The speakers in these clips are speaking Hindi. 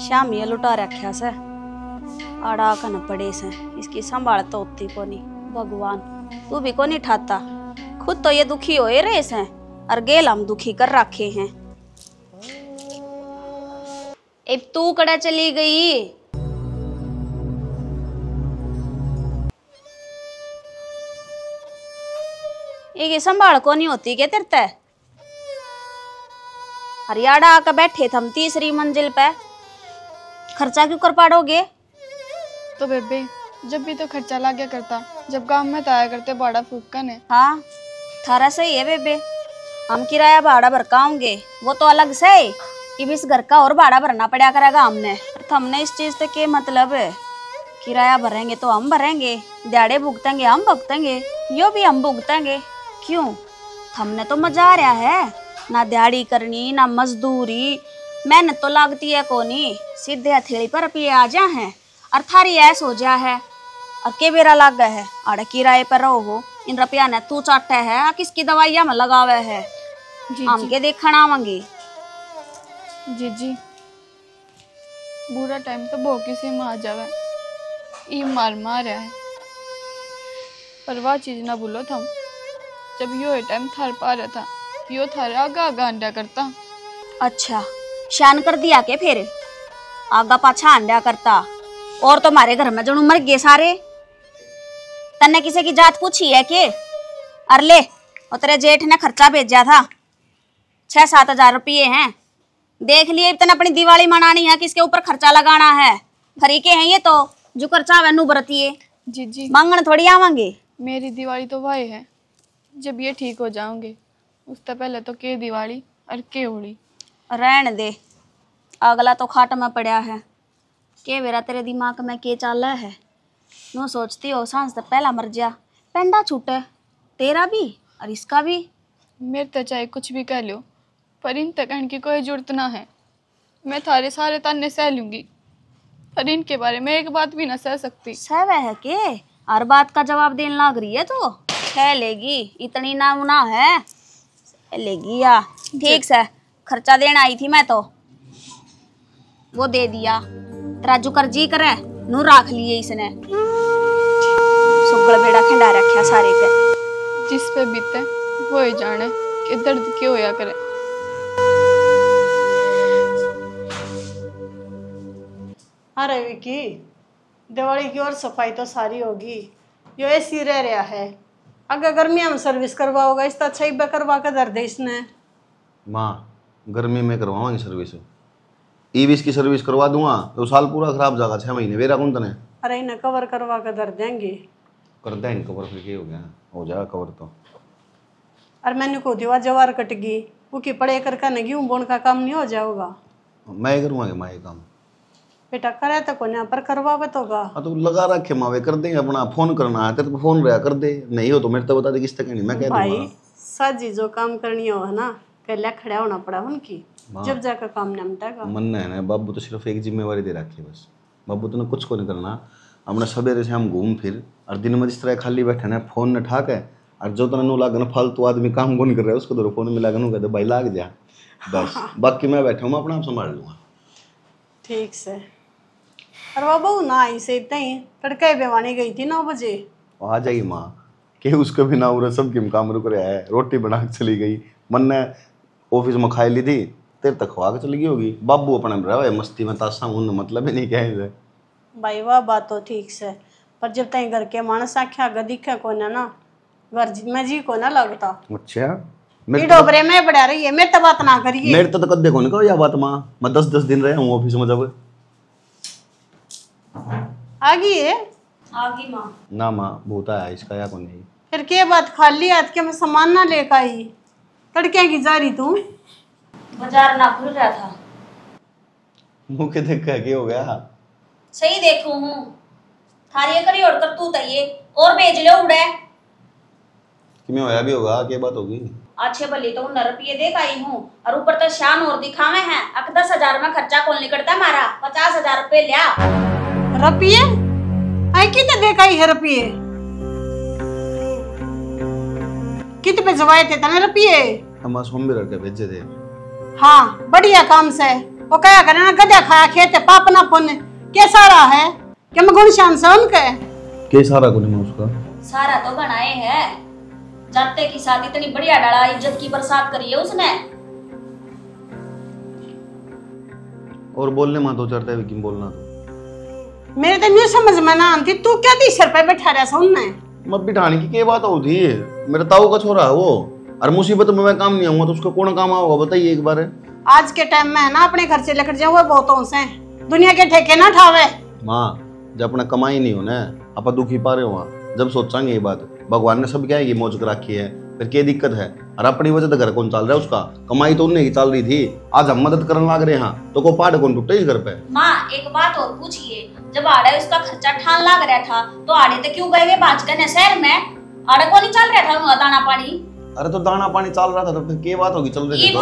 श्याम ये लुटा रखा से आड़ा कन पड़े से इसकी संभाल तो होती को नहीं। भगवान तू भी को नहीं ठाता, खुद तो ये दुखी होए रहे से और गेल हम दुखी कर रखे हैं। अब तू कड़ा चली गई? ये संभाल को नहीं होती क्या तेरे ते? हरियाणा आकर बैठे थे हम तीसरी मंजिल पे, खर्चा क्यों कर पाड़ोगे? तो बेबे जब भी तो खर्चा ला गया करता, जब गांव में तो आया करते भाड़ा फूकन है। हाँ थारा सही है बेबे, हम किराया भाड़ा भर का आऊंगे वो तो अलग से है। इस घर का और भाड़ा भरना पड़ा करेगा हमने, तो हमने इस चीज से क्या मतलब है? किराया भरेंगे तो हम भरेंगे, दिहाड़े भुगतेंगे हम भुगतेंगे, यो भी हम भुगतेंगे। क्यों? हमने तो मजा आ रहा है, ना दिहाड़ी करनी ना मजदूरी, मेहनत तो लागती है कोनी, सीधे हथेली पर रुपये आ जा है और थारी ऐस हो जा है और के बेरा लाग गए है आड़े किराए पर रहो हो। इन रुपया ने तू चाटे है किसकी दवाइयां में लगावे है, हम के देखना आवेंगे। जी बुरा टाइम तो भो किसी में आ जावे, ई मार रहा है, पर वह चीज ना भूलो थम, जब यो टाइम थार पा रहा था यो थारे आगा आगा अंडा करता। अच्छा शान कर दिया के फिर आगा पाछा अंडा करता? और तुम्हारे घर में जो मर गए सारे, तन्ने किसी की जात पूछी है के? अरले और तेरे जेठ ने खर्चा भेजा था 6-7 हजार रुपये हैं, देख लिए इतना अपनी दिवाली मनानी है, किसके ऊपर खर्चा लगाना है? फरीके हैं ये तो जो खर्चा वैनू बरतिए। जी मांगन थोड़ी आवांगे। मेरी दिवाली तो वही है जब ये ठीक हो जाओगे, उससे पहले तो के दिवाली और के होली। रहन दे, अगला तो खाट में पड़ा है, के बेरा तेरे दिमाग में के चाल है? नो सोचती हो सांस तो पहला मर जा, पेंडा छूटे तेरा भी और इसका भी। मेरे तो चाहे कुछ भी कह लो, पर इन तक कहने की कोई जरूरत ना है। मैं थारे सारे ताने सह लूंगी, पर इनके बारे में एक बात भी ना सह सकती। सह है के हर बात का जवाब देने लग रही है तो सह लेगी, इतनी ना मुना है सह लेगी या? ठीक से खर्चा देना आई थी मैं तो वो दे दिया, राजू कर जी करे नू राख लिए इसने, सुगल बेड़ा खंडा रखा सारे पे। जिस पे बीते वो ही जाने कि दर्द क्यों होया करे। अरे विकी, दिवाली की और सफाई तो सारी होगी, यो ऐसी रह रहा है, अगर गर्मिया में सर्विस करवाओगा इस तो अच्छा ही करवा कर दर दे इसने। माँ गर्मी में करवाएंगे सर्विस, ईवीस की सर्विस करवा दूंगा तो साल पूरा खराब जाएगा, 6 महीने वेरा कौन तने। अरे इन्हें कवर करवा कर दर देंगे। कर दें कवर, फिर क्या हो गया, हो जाएगा कवर तो। और मैंने को दिवा जवार कट गई वो की पढ़े कर न गेहूं बोन का काम नहीं हो जाओगा। मैं करूँगा माँ ये काम। बेटा करे तो को ना पर करवा तो गा। हाँ तो लगा रखे माँ, वे कर देंगे, अपना फोन करना है तेरे को फोन रहा कर दे, नहीं हो तो मेरे तो बता दे किस तक नहीं, मैं कह दूंगा। भाई साजी जो काम करनी हो है ना पहले खड़ा होना पड़ा उनकी, जब जाकर काम निपटेगा। मन है ना बाबू तो सिर्फ एक जिम्मेवारी दे रखी है बस, बाबू तो कुछ को नहीं करना, हमने सवेरे से हम घूम फिर और दिन में जिस तरह खाली बैठे ना फोन न ठाक है, और जो तना नू लागन फालतू आदमी काम कौन कर रहा है उसको तो फोन में लागन कहते भाई लाग जा बस, बाकी मैं बैठा हूँ मैं अपना आप संभाल लूँगा। ठीक से। और वो बहू ना आई से इतना ही तड़के बेवानी गई थी 9 बजे। आ जाएगी माँ के उसको भी ना उरा सब किम काम रुक रहा है, रोटी बना के चली गई, मन ने ऑफिस में खाई ली थी तेरे तक खवा के चली गई होगी, बाबू अपने रहा है मस्ती में तासा उन मतलब ही नहीं कहे भाई वाह बात तो ठीक से, पर जब तक घर के मानस आख्या ग दिखे को ना घर में जी को ना लगता। अच्छा मेरे डोबरे में बढ़ा रही है, मेरे तो बात ना करिए। मेरे तो कद देखो नहीं या बात माँ, मैं 10-10 दिन रहा हूँ ऑफिस में जब। आ गई है? आ गई माँ। ना माँ भूता है इसका या को नहीं। फिर के बात खाली हाथ के मैं सामान ना लेकर आई, तड़के की जा रही तू? बाजार ना खुल रहा था। मुँह के देख के हो गया? सही देखू हूँ, थारी करी और कर तू तइए और भेज ले उड़े। कि मैं होया भी होगा, क्या बात होगी? अच्छे भले तो 9 रुपये दे आई हूँ और ऊपर तो शान और दिखावे हैं, 10,000 में खर्चा कौन निकलता हमारा, 50,000 रुपये लिया। रुपये आई कितने देखा है रुपये? कितने पे जवाए थे तने रुपये? हम सोम भी रख के भेजे थे। हाँ बढ़िया काम से वो क्या करे ना गधा खाया खेते पापना पुन के सारा है कि मैं गुण शान से उनके के सारा को नहीं उसका सारा तो बनाए है। जाते की शादी इतनी बढ़िया डाला, इज्जत की बरसात करी है उसने। और बोलने मत हो चढ़ता है कि बोलना तो मेरे तो नहीं समझ में ना आती, तू क्या 30 रुपए बैठा रहा सुनने मत बिठाने की क्या बात होती है। मेरा ताऊ का छोरा है वो, और मुसीबत में मैं काम नहीं आऊंगा तो उसको कौन काम आऊंगा बताइए एक बार। आज के टाइम में है ना अपने खर्चे लेकर जाओ वो बहुतों से दुनिया के ठेके ना ठावे। माँ जब अपना कमाई नहीं हो ना आप दुखी पा रहे हो, जब सोचांगे ये बात भगवान ने सब क्या है ये मौज कर रखी है, फिर क्या दिक्कत है। और अपनी वजह से घर कौन चल रहा है उसका, कमाई तो उन्हें ही चल रही थी। आज हम मदद करने लग रहे हैं तो को पहाड़ कौन टूटे इस घर पे। माँ एक बात और पूछिए, जब आड़े उसका खर्चा ठान लग रहा था तो आड़े तो क्यों गए बाज करने शहर में? आड़े को नहीं चल रहा था उनका दाना पानी? अरे तो दाना पानी चल रहा था तो फिर क्या बात होगी, चल रही थी तो।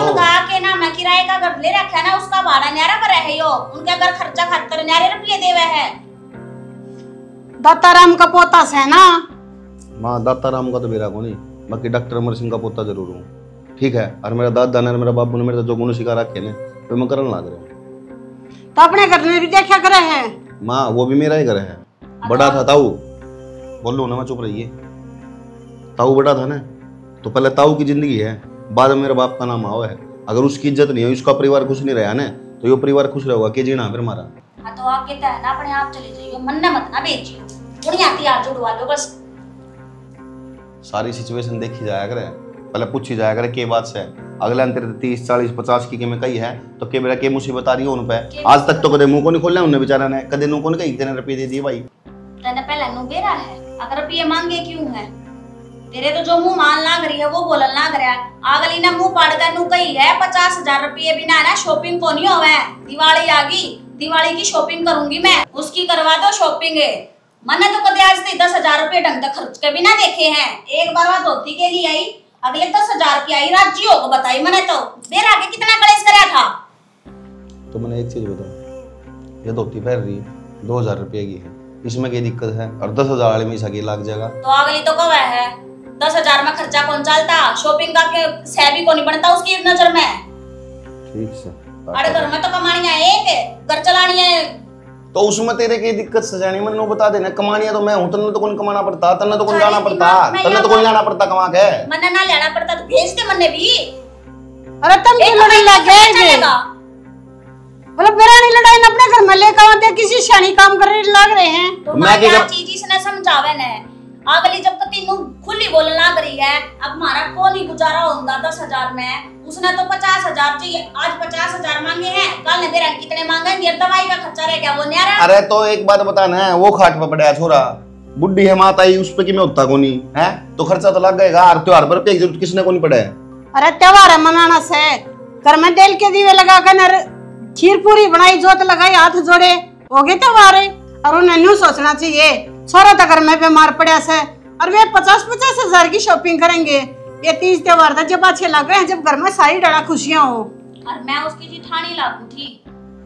के ना मैं किराए का घर ले रखा है ना, उसका भाड़ा न्यारा पर है यो, उनके घर खर्चा खातर न्यारे रुपये देवे है। दत्ताराम का पोता से ना माँ दाताराम का तो मेरा को नहीं, बाकी डॉक्टर अमर सिंह का पोता जरूर हूँ, ठीक है। और मेरा दादा ने मेरा बाबू ने मेरे जो गुण सिखा रखे ने तो मैं करने लग रहा हूँ। तो अपने घर में भी देखा करे है। माँ वो भी मेरा ही घर है, बड़ा था ताऊ, बोलो ना मैं चुप रहिए। ताऊ बड़ा था ना तो पहले ताऊ की जिंदगी है, बाद में मेरे बाप का नाम आवा है। अगर उसकी इज्जत नहीं है, उसका परिवार खुश नहीं रहा ना तो ये परिवार खुश रहेगा के जीना फिर हमारा। हाँ तो आप कहता है ना अपने आप चले जाइए, मन न मत ना बेचियो, बुढ़िया याद जुड़वा लो बस। सारी सिचुएशन देखी जाया करे, पहले पूछी जाया करे के बात से। अगले अंतर 30 40 50 की मैं कही है तो के मेरा के मुसीबत आ रही है उन पे। आज तक तो कदे मुंह को नहीं खोलना उन्हें बेचारा ने, कदे नु को नहीं कही इतने रुपए दे दिए भाई। तेने पहले नु बेरा है, अगर रुपये मांगे क्यों है? तेरे तो जो मुंह मान लाग रही है वो बोलन लाग रहा है। अगली ने मुंह पाड़ कर नु कही है 50,000 रुपये बिना ना शॉपिंग को नहीं होवे। दिवाली आ गई, दिवाली की शॉपिंग करूंगी मैं, उसकी करवा दो शॉपिंग। मैंने तो कदे आज तक 10,000 रुपये ढंग तक खर्च के बिना देखे हैं। एक बार बात धोती के लिए आई, अगले 10,000 की आई राज्यों को बताई। मैंने तो बेरा के कितना कलेश कराया था। तो मैंने एक चीज बताऊं, ये धोती पहन रही 2000 रुपये की है, इसमें क्या दिक्कत है? और 10,000 वाले में सकी लाग जाएगा तो अगली तो कब है 10,000 में खर्चा कौन चलता? शॉपिंग का के सैबी को नहीं बनता उसकी नजर में। ठीक से अरे घर में तो कमानी है, एक घर चलानी है तो उसमें तेरे की दिक्कत सजानी मैंने बता देना। कमानिया तो मैं हूं, तन्ने तो कौन कमाना पड़ता, तन्ने तो कौन जाना पड़ता, तन्ने तो कौन जाना पड़ता कमा के। मन्ने ना लेना पड़ता तो भेज दे मन्ने भी। अरे तुम क्यों लड़ाई लग गए? बोलो मेरा नहीं लड़ाई अपने घर में लेकर आते किसी शानी काम करने लग रहे हैं। तो मैं क्या चीज इसने समझावे ने, अगली जब तक तीनों खुली बोलने लग रही है। अब हमारा कौन ही गुजारा होगा 10,000 में? उसने तो 50,000 चाहिए, आज 50,000 मांगे हैं, कल ने बेरा कितने मांगेंगे? दवाई का खर्चा रह गया वो न्यारा। अरे तो एक बात बताना है, वो खाट पे पड़ा छोरा, बुढ़ी है माता ही उस पे कि मैं होता को नहीं है तो खर्चा तो लग गएगा। और त्योहार पर पे जरूरत किसने को नहीं पड़ा है? अरे त्योहार मनाना से घर में तेल के दीवे लगा कर खीर पूरी बनाई, जोत लगाई, हाथ जोड़े, हो गए त्योहार। और उन्हें न्यू सोचना चाहिए छोरा तो घर में बीमार पड़ा से और वे 50-50 हजार की शॉपिंग करेंगे। ये 30 त्योहार था जब अच्छे लग रहे हैं, जब घर में सारी डरा खुशियां हो। और मैं उसकी जिठानी लागू थी,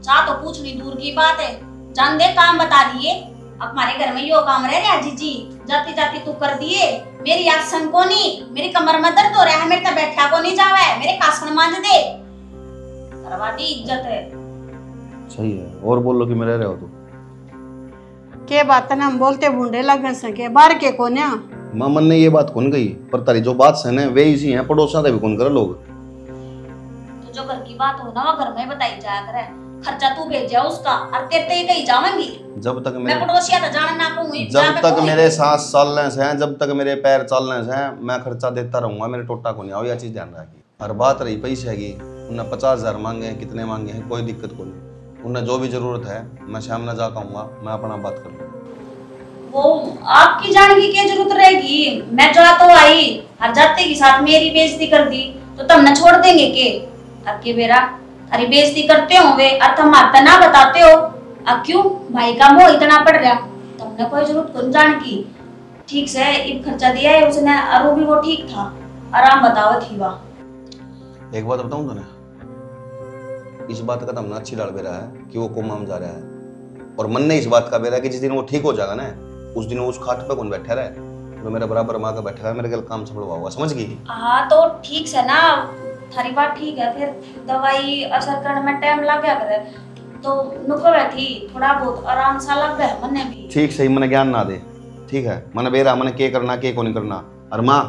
चाह तो पूछनी दूर की बात है, जान दे काम बता दिए। अब हमारे घर में यो काम रह रहा जीजी, जाती जाती तू कर दिए। मेरी आसन को नहीं, मेरी कमर में दर्द हो रहा है, मेरे तक बैठा को नहीं जावे, मेरे कासन मांझ दे, करवा दी इज्जत है। सही है। और बोल लो कि मैं रह रहा हो तो के बात ना हम बोलते बूढ़े लगन सके बाहर के को ना। मामन ने ये बात कौन कही, पर तारी जो बात है ना वे इसी हैं, पड़ोसा भी कौन करे लोग। तो जो घर की बात हो ना वो घर में बताई जाया करे, खर्चा तू भेजा उसका और तेरे ही कहीं जाऊंगी। जब तक मैं पड़ोसिया तो जान ना कहूंगी, जब तक मेरे सांस चलने से हैं, जब तक मेरे पैर चलने से हैं, मैं खर्चा देता रहूंगा, मेरे टोटा को नहीं आओ, यह चीज ध्यान रखी। और बात रही पैसे की, उन्हें 50,000 मांगे हैं, कितने मांगे हैं कोई दिक्कत को नहीं, उन्हें जो भी जरूरत है मैं शाम में जा कहूँगा, मैं अपना बात कर लूँगा। वो आपकी जान की क्या जरूरत रहेगी? मैं जा तो आई, हर जाते के साथ मेरी बेइज्जती कर दी तो तुम न छोड़ देंगे के? अब के बेरा अरे बेइज्जती करते हो वे और तुम माता ना बताते हो। अब क्यों भाई का मोह इतना पड़ रहा, तुमने कोई जरूरत कौन जान की। ठीक से इब खर्चा दिया है उसने और वो भी वो ठीक था, आराम बताओ थी वाह। एक बात बताऊँ तो ना, इस बात का तुमने अच्छी डाल बेरा है कि वो कोमा में जा रहा है, और मन ने इस बात का बेरा कि जिस दिन वो ठीक हो जाएगा ना उस दिन वो उस खाट पे कौन बैठा रहे तो मेरा बराबर माँ का बैठा है, मेरे कल काम संभलवा हुआ, समझ गई? हाँ तो ठीक से ना थारी बात ठीक है, फिर दवाई असर करने में टाइम लग गया करे तो नुको बैठी थोड़ा बहुत आराम सा लग गया मने भी। ठीक सही मने ज्ञान ना दे, ठीक है मने बेरा मने के करना के को नहीं करना। और माँ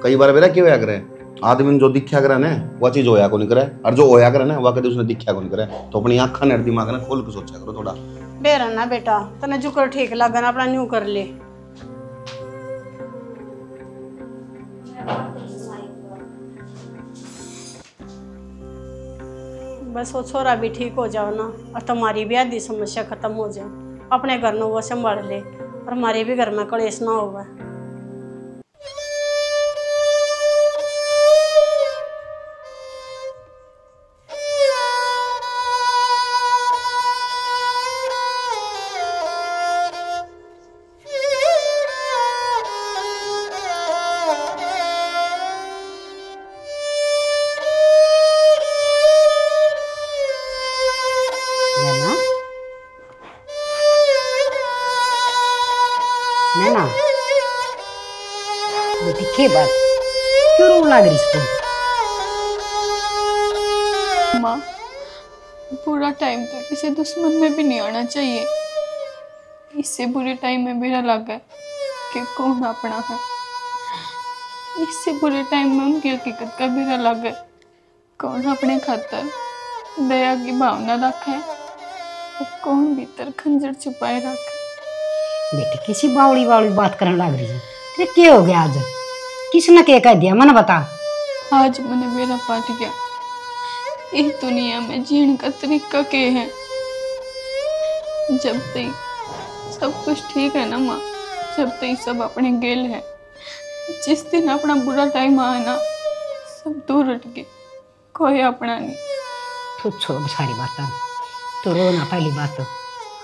कई बार बेरा क्यों होया करे, आदमी ने जो दिखा करे ना वह चीज होया को नहीं करे, और जो होया करे ना वह कभी उसने दिखा को नहीं करे। तो अपनी आँखा ने दिमाग ने खोल के सोचा करो थोड़ा। बेरा ना बेटा तने जो कर ठीक लगा ना अपना न्यू कर ले। बस वो छोरा भी ठीक हो जाओ ना और तुम्हारी भी आधी समस्या खत्म हो जाए, अपने घर में वो संभाल ले और हमारे भी घर में कलेश ना होगा। नैना बेटी के बात क्यों रो लग रही तू? माँ बुरा टाइम तो किसी दुश्मन में भी नहीं आना चाहिए। इससे बुरे टाइम में मेरा लगा है कि कौन अपना है। इससे बुरे टाइम में उनकी हकीकत का मेरा लगा है कौन अपने खातर दया की भावना रखा है और कौन भीतर खंजर छुपाए रखा है। बेटी किसी बावड़ी बावड़ी बात करने लग रही है, तेरे क्या हो गया आज? किसने क्या कह दिया मन बता। आज मैंने मेरा पाट गया। इस दुनिया में जीने का तरीका क्या है? जब तक सब कुछ ठीक है ना माँ, जब तक सब अपने गेल है। जिस दिन अपना बुरा टाइम आए ना सब दूर हट गए, कोई अपना नहीं। तू छोड़ सारी बात, तू रो ना। पहली बात तो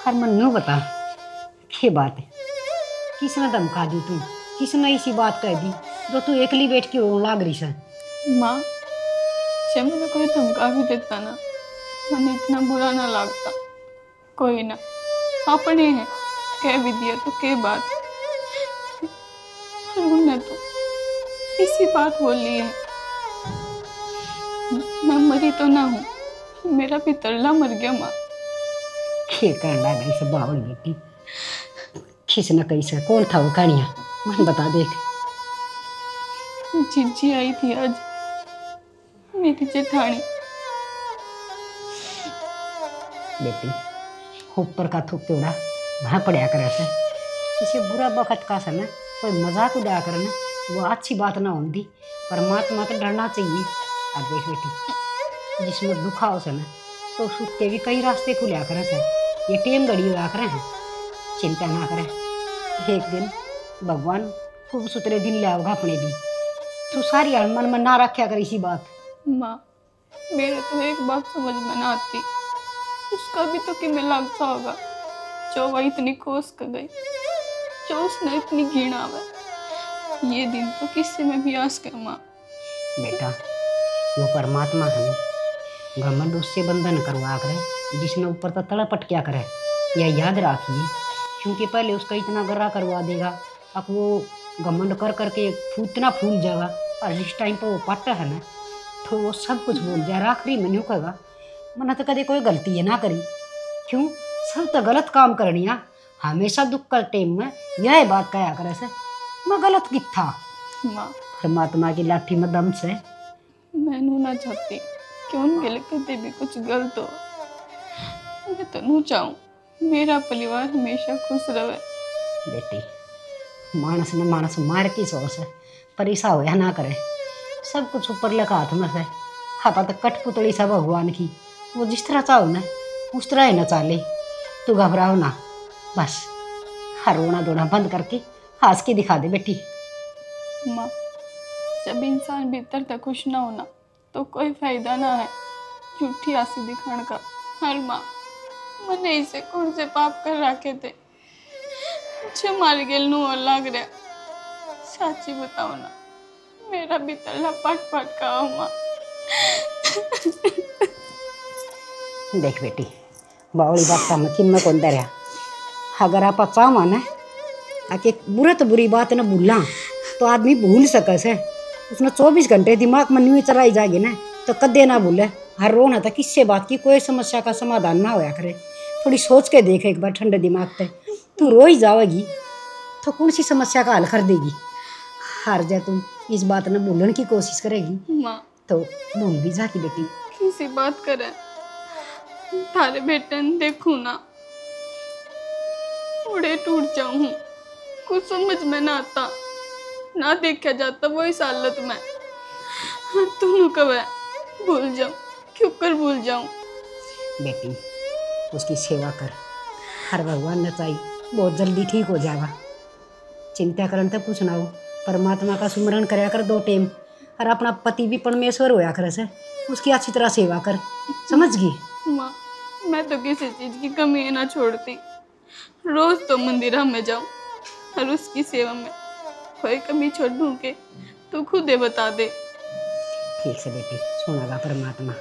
हर मन नो बता ये बात है, किसने धमका दी तू? किसने इसी बात कह दी जो तू एकली बैठ के रो लाग रही है? माँ जब मैंने कोई धमका भी देता ना मैंने इतना बुरा ना लगता। कोई ना अपने हैं, कह भी दिया तो क्या बात। उन्होंने तो इसी बात बोली है। मैं मरी तो ना हूँ, मेरा भी तल्ला मर गया माँ। ये करने लग रही से बावड़ी बेटी, किसने कैसे कौन था वो कहानियाँ मन बता देख। जीजी आई थी आज, मेरी जेठानी। बेटी ऊपर का थूक तेवड़ा वहाँ पड़ा करे से किसी बुरा वक्त का समय कोई मजाक उड़ा करना वो अच्छी बात ना होती। परमात्मा तो डरना चाहिए। अब देख बेटी जिसमें दुखा हो समय तो उसके भी कई रास्ते खुलिया करे से, ये टेम घड़ी हुआ करे हैं। चिंता ना करें, एक दिन भगवान खूब सुतरे दिन ले आओगा अपने भी। तू सारी मन में ना रखा कर इसी बात। माँ मेरे तो एक बात समझ में ना आती, उसका भी तो कि मैं लगता होगा जो वह इतनी कोस कर गई, जो उसने इतनी घृणा है। ये दिन तो किसी में भी आस कर माँ। बेटा वो परमात्मा है, घमंड उससे बंधन करवा करे जिसने ऊपर तो तड़पट क्या करे। यह याद रखिए, क्योंकि पहले उसका इतना गर्रा करवा देगा, अब वो घमंड कर करके इतना फूल जाएगा और जिस टाइम पर वो पट है ना तो वो सब कुछ भूल जाए। आखिरी में न्यू कहेगा मैंने तो कभी कोई गलती है ना करी, क्यों सब तो गलत काम करनी है। हमेशा दुख का टाइम में यह बात कहा करे से मैं गलत की था। माँ परमात्मा की लाठी में दम से मैं ना चाहती कि उनके लिए कभी भी कुछ गलत हो। मैं तो नहीं चाहूँ मेरा परिवार हमेशा खुश रहे। बेटी मानस ने मानस मार की सोच है, पर ऐसा होया ना करे। सब कुछ ऊपर लगा हाथ में से, हाथा तो कठपुतली सा भगवान की, वो जिस तरह चाहो ना उस तरह ही ना चाले। तू घबराओ ना, बस हर रोना धोना बंद करके हंस के दिखा दे बेटी। माँ जब इंसान भीतर तक खुश ना होना तो कोई फायदा ना है झूठी आंसी दिखाने का। हर माँ मैंने इसे कौन से पाप कर रखे थे जो मार गेल नू और लग रहा। साची बताओ ना, मेरा भी तल्ला पाट पाट का हो माँ। देख बेटी बावली बात का मत में कौन दरिया, अगर आप चाहो ना आके बुरा तो बुरी बात ना भूलना तो आदमी भूल सके से। उसने 24 घंटे दिमाग में न्यू चलाई जाएगी ना तो कदे ना भूले। हर रोना था किससे बात की कोई समस्या का समाधान ना होया करे। थोड़ी सोच के देख एक बार ठंडे दिमाग पे। तू रो ही जाएगी तो कौन सी समस्या का हल कर देगी। हार जा तुम इस बात ने भूलने की कोशिश करेगी माँ तो भूल भी जाती बेटी। किसी बात करे थारे बेटे ने देखू ना उड़े टूट जाऊं। कुछ समझ में ना आता ना देखा जाता वो इस हालत में। तू कब है भूल जाऊं क्यों कर भूल जाऊं। बेटी उसकी सेवा कर। हर भगवान ने चाहिए बहुत जल्दी ठीक हो जाएगा। चिंता करन तो कुछ ना हो। परमात्मा का सुमरन कराया कर 2 टाइम। और अपना पति भी परमेश्वर होया कर से उसकी अच्छी तरह सेवा कर। समझ गई माँ मैं तो किसी चीज की कमी ना छोड़ती। रोज तो मंदिर में जाऊं और उसकी सेवा में कोई कमी छोड़ूं के तू खुद ही बता दे। ठीक से बेटी सुनेगा परमात्मा।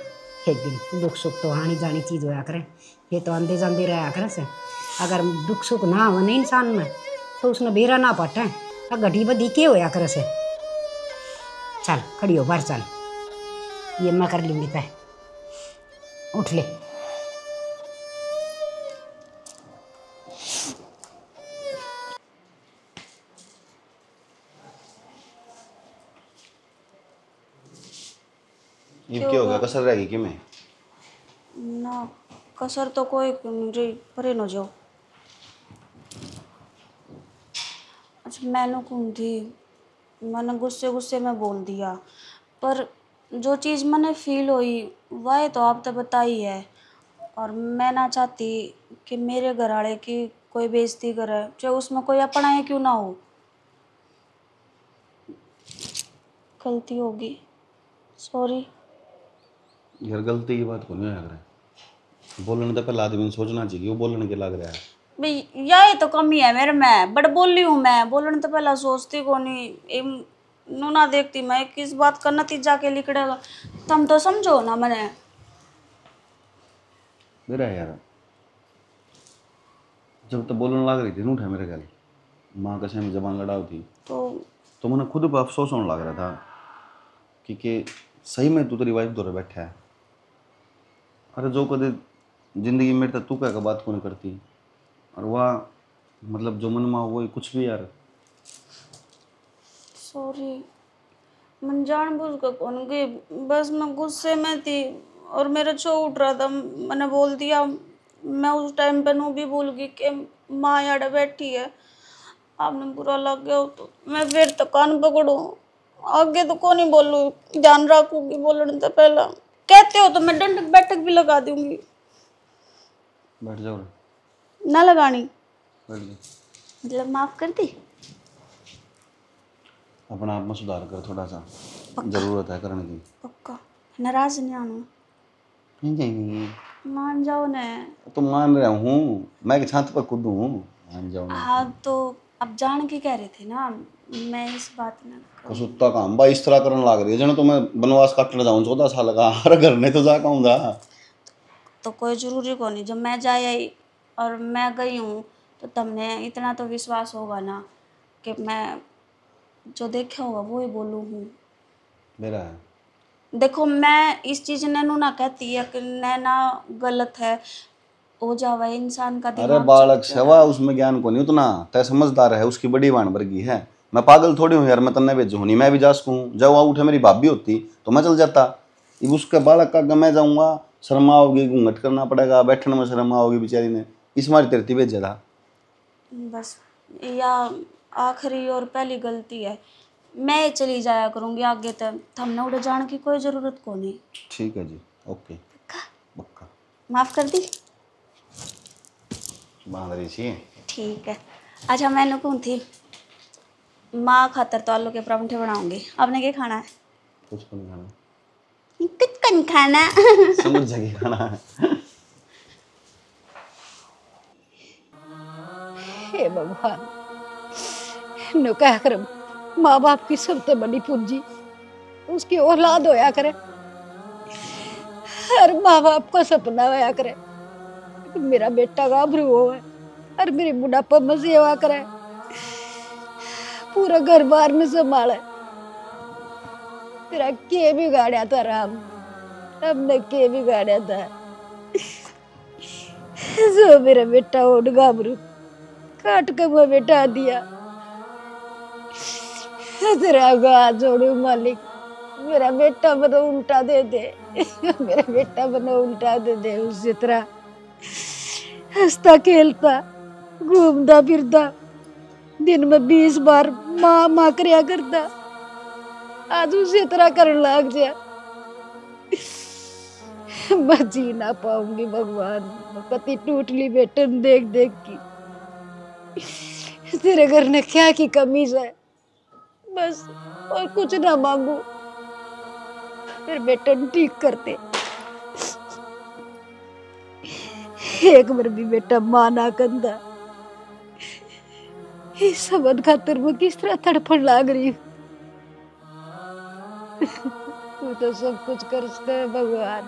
एक दिन दुख सुख तो आनी जानी चीज होया करे। ये तो आंदे जाते रहा करे से। अगर दुख सुख ना हो नहीं इंसान में तो उसने बेरा ना पटे। घटी बदी के होया करे से। चल खड़ी हो बाहर चल। ये मैं कर लूंगी तय। उठ ले। ये क्या हो गया कसर रहेगी कि मैं ना कसर तो कोई नहीं रही परे न जाओ। अच्छा मैंने कौन थी मैंने गुस्से गुस्से में बोल दिया पर जो चीज़ मैंने फील हुई वह तो आप तो बताई है। और मैं ना चाहती कि मेरे घर वाले की कोई बेइज्जती करे चाहे उसमें कोई अपना है क्यों ना हो। गलती होगी सॉरी। यार गलती की बात को नहीं लग रहा है। बोलने तो पहले आदमी ने सोचना चाहिए वो बोलने के लग रहा है। भाई यही तो कमी है मेरे में बट बोल रही हूँ मैं बोलने तो पहला सोचती को नहीं नो ना देखती मैं किस बात का नतीजा के लिखड़ेगा तुम तो समझो ना मैंने मेरा यार जब तो बोलने लग रही थी ना उठा मेरे ख्याल माँ का सामने जबान लड़ाओ थी तो मैंने खुद पर अफसोस होने लग रहा था कि सही में तू तेरी वाइफ दौरे बैठा है। अरे जो कदे जिंदगी में तू क्या बात को नहीं करती और वह मतलब जो मन में वो कुछ भी यार। सॉरी मैं जानबूझ कर कौन गई बस मैं गुस्से में थी और मेरा छो उठ रहा था मैंने बोल दिया। मैं उस टाइम पे नू भी भूल गई कि माँ यार बैठी है। आपने बुरा लग गया हो तो मैं फिर तो कान पकड़ूं आगे तो कौन ही बोलूँ ध्यान रखूंगी बोलने तो पहला कहते हो तो मैं दंडक बैठक भी लगा दूंगी। बैठ जाओ ना लगानी बैठ जाओ। मतलब माफ कर दी। अपना आप में सुधार कर थोड़ा सा जरूरत है करने की। पक्का नाराज नहीं आना नहीं मान जाओ ना। तो मान रहा हूँ मैं कि छात पर कूदूं मान जाओ ना। हाँ तो अब जान के कह रहे थे ना मैं इस बात में तो सुत्ता काम बा इस तरह करने लग रही है जन तो मैं बनवास काटने जाऊँ 14 साल का हर घर ने तो जा कहूँगा तो कोई जरूरी को नहीं जब मैं जाए आई और मैं गई हूँ तो तुमने इतना तो विश्वास होगा ना कि मैं जो देखा होगा वो ही बोलूँ हूँ। मेरा है देखो मैं इस चीज़ नैनो ना कहती है कि नैना गलत है हो जावा इंसान का अरे दिमाग बालक सेवा उसमें ज्ञान को नहीं उतना तय समझदार है उसकी बड़ी वाण वर्गी है। मैं पागल थोड़ी हूँ यार मैं तन्ने भेजू नहीं मैं भी जा सकूँ जब वहाँ उठे मेरी भाभी होती तो मैं चल जाता। अब उसके बालक का मैं जाऊँगा शर्म आओगी घूंघट करना पड़ेगा बैठने में शर्म आओगी बेचारी ने इस मारी तेरती भेज ज्यादा बस या आखिरी और पहली गलती है मैं चली जाया करूँगी आगे तक हमने उड़े जाने की कोई ज़रूरत को नहीं। ठीक है जी ओके पक्का माफ़ कर दी बांध रही थी ठीक है। अच्छा मैंने कौन थी माँ खातर तो आलू के परांठे बनाऊंगी आपने क्या खाना है। कुछ को नहीं खाना कुछ कन खाना समझ जाएगी खाना है। हे भगवान नो कह कर माँ बाप की सबसे बड़ी पूंजी उसकी औलाद होया करे। हर माँ बाप का सपना होया करे मेरा बेटा गाभरू हो है और मेरी बुढ़ापा में सेवा करे पूरा घर बार में संभाले तेरा के बिगाड़ा था राम हमने के बिगाड़ा था जो मेरा बेटा उठ गाबरू काट के वो बेटा दिया। तेरा हाथ जोड़ू मालिक, मेरा बेटा बनो उल्टा दे दे, मेरा बेटा बनो उल्टा दे दे। उसी तरह हंसता खेलता घूमता फिरता दिन में 20 बार माँ माँ करया करता, आज उसी तरह करने लग जा। मैं जी ना पाऊंगी भगवान, पति टूट ली बेटन देख देख की। तेरे घर ने क्या की कमी है, बस और कुछ ना मांगू, फिर बेटन ठीक करते। एक बार भी बेटा मां ना कंदा, इस सबद खातर मैं किस तरह तड़फड़ लाग रही हूँ। तू तो सब कुछ कर सकता है भगवान।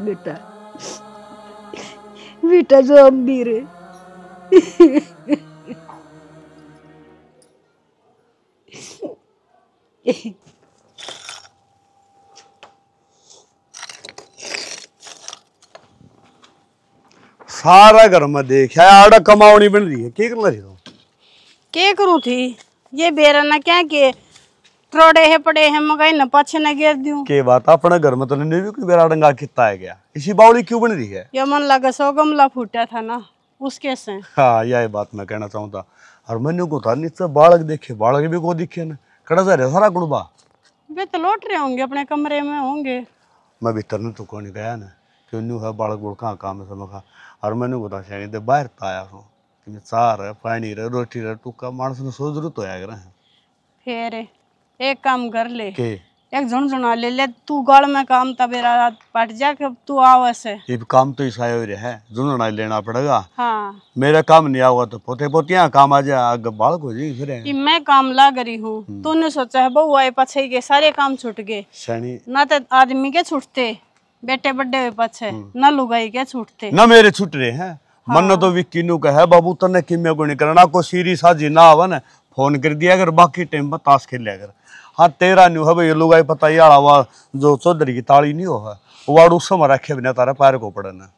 बेटा बेटा जो अम्बीर है, सारा घर में देखा आड़ा कमावनी बन रही है, क्या कर रही हो? के करूँ थी ये बेरा ना क्या के त्रोड़े है पड़े हैं मगाई न पाछे न गिर दूं। के बात अपने घर में तो नहीं भी कोई बेरा डंगा कितना है गया, इसी बावली क्यों बन रही है? ये मन लगा 100 गमला फूटा था ना उसके से। हाँ यही बात मैं कहना चाहता। और मैंने को था नीचे बालक देखे, बालक भी को दिखे ना कड़ा जा रहा सारा गुड़बा। वे तो लौट रहे होंगे अपने कमरे में होंगे। मैं भीतर ने तो को नहीं गया ना क्यों नहीं है बालक बोल कहाँ काम है समझा। और मैंने को था शायद बाहर आया हूँ कि चार है पानी रहे रोटी रहे टुका मानस ने सो जरूरत होया कर। फिर एक काम कर ले के एक झुनझुना ले ले तू गल में काम तबेरा पट जा के तू आवे से। ये काम तो ईसा हो रहा है झुनझुना लेना पड़ेगा। हाँ मेरा काम नहीं आऊगा तो पोते पोतियां काम आ जाए आगे बालक हो जाएगी फिर। कि मैं काम लग रही हूँ, तूने सोचा है बहू आए पछे के सारे काम छूट गए सैनी ना, तो आदमी के छूटते बेटे बड्डे हुए पछे न लुगाई के छूटते ना मेरे छूट रहे हैं। मन तो विक्की नु कहे बाबू तने किमे को नहीं करना को सीरी साजी ना आवा ना फोन कर दिया अगर बाकी टाइम पर ताश खेल लिया कर। हाँ तेरा न्यू है भाई लुगाई पता ही आवा जो चौधरी की ताली नहीं हो है वाड़ू समय रखे बिना तारा पैर को पड़ना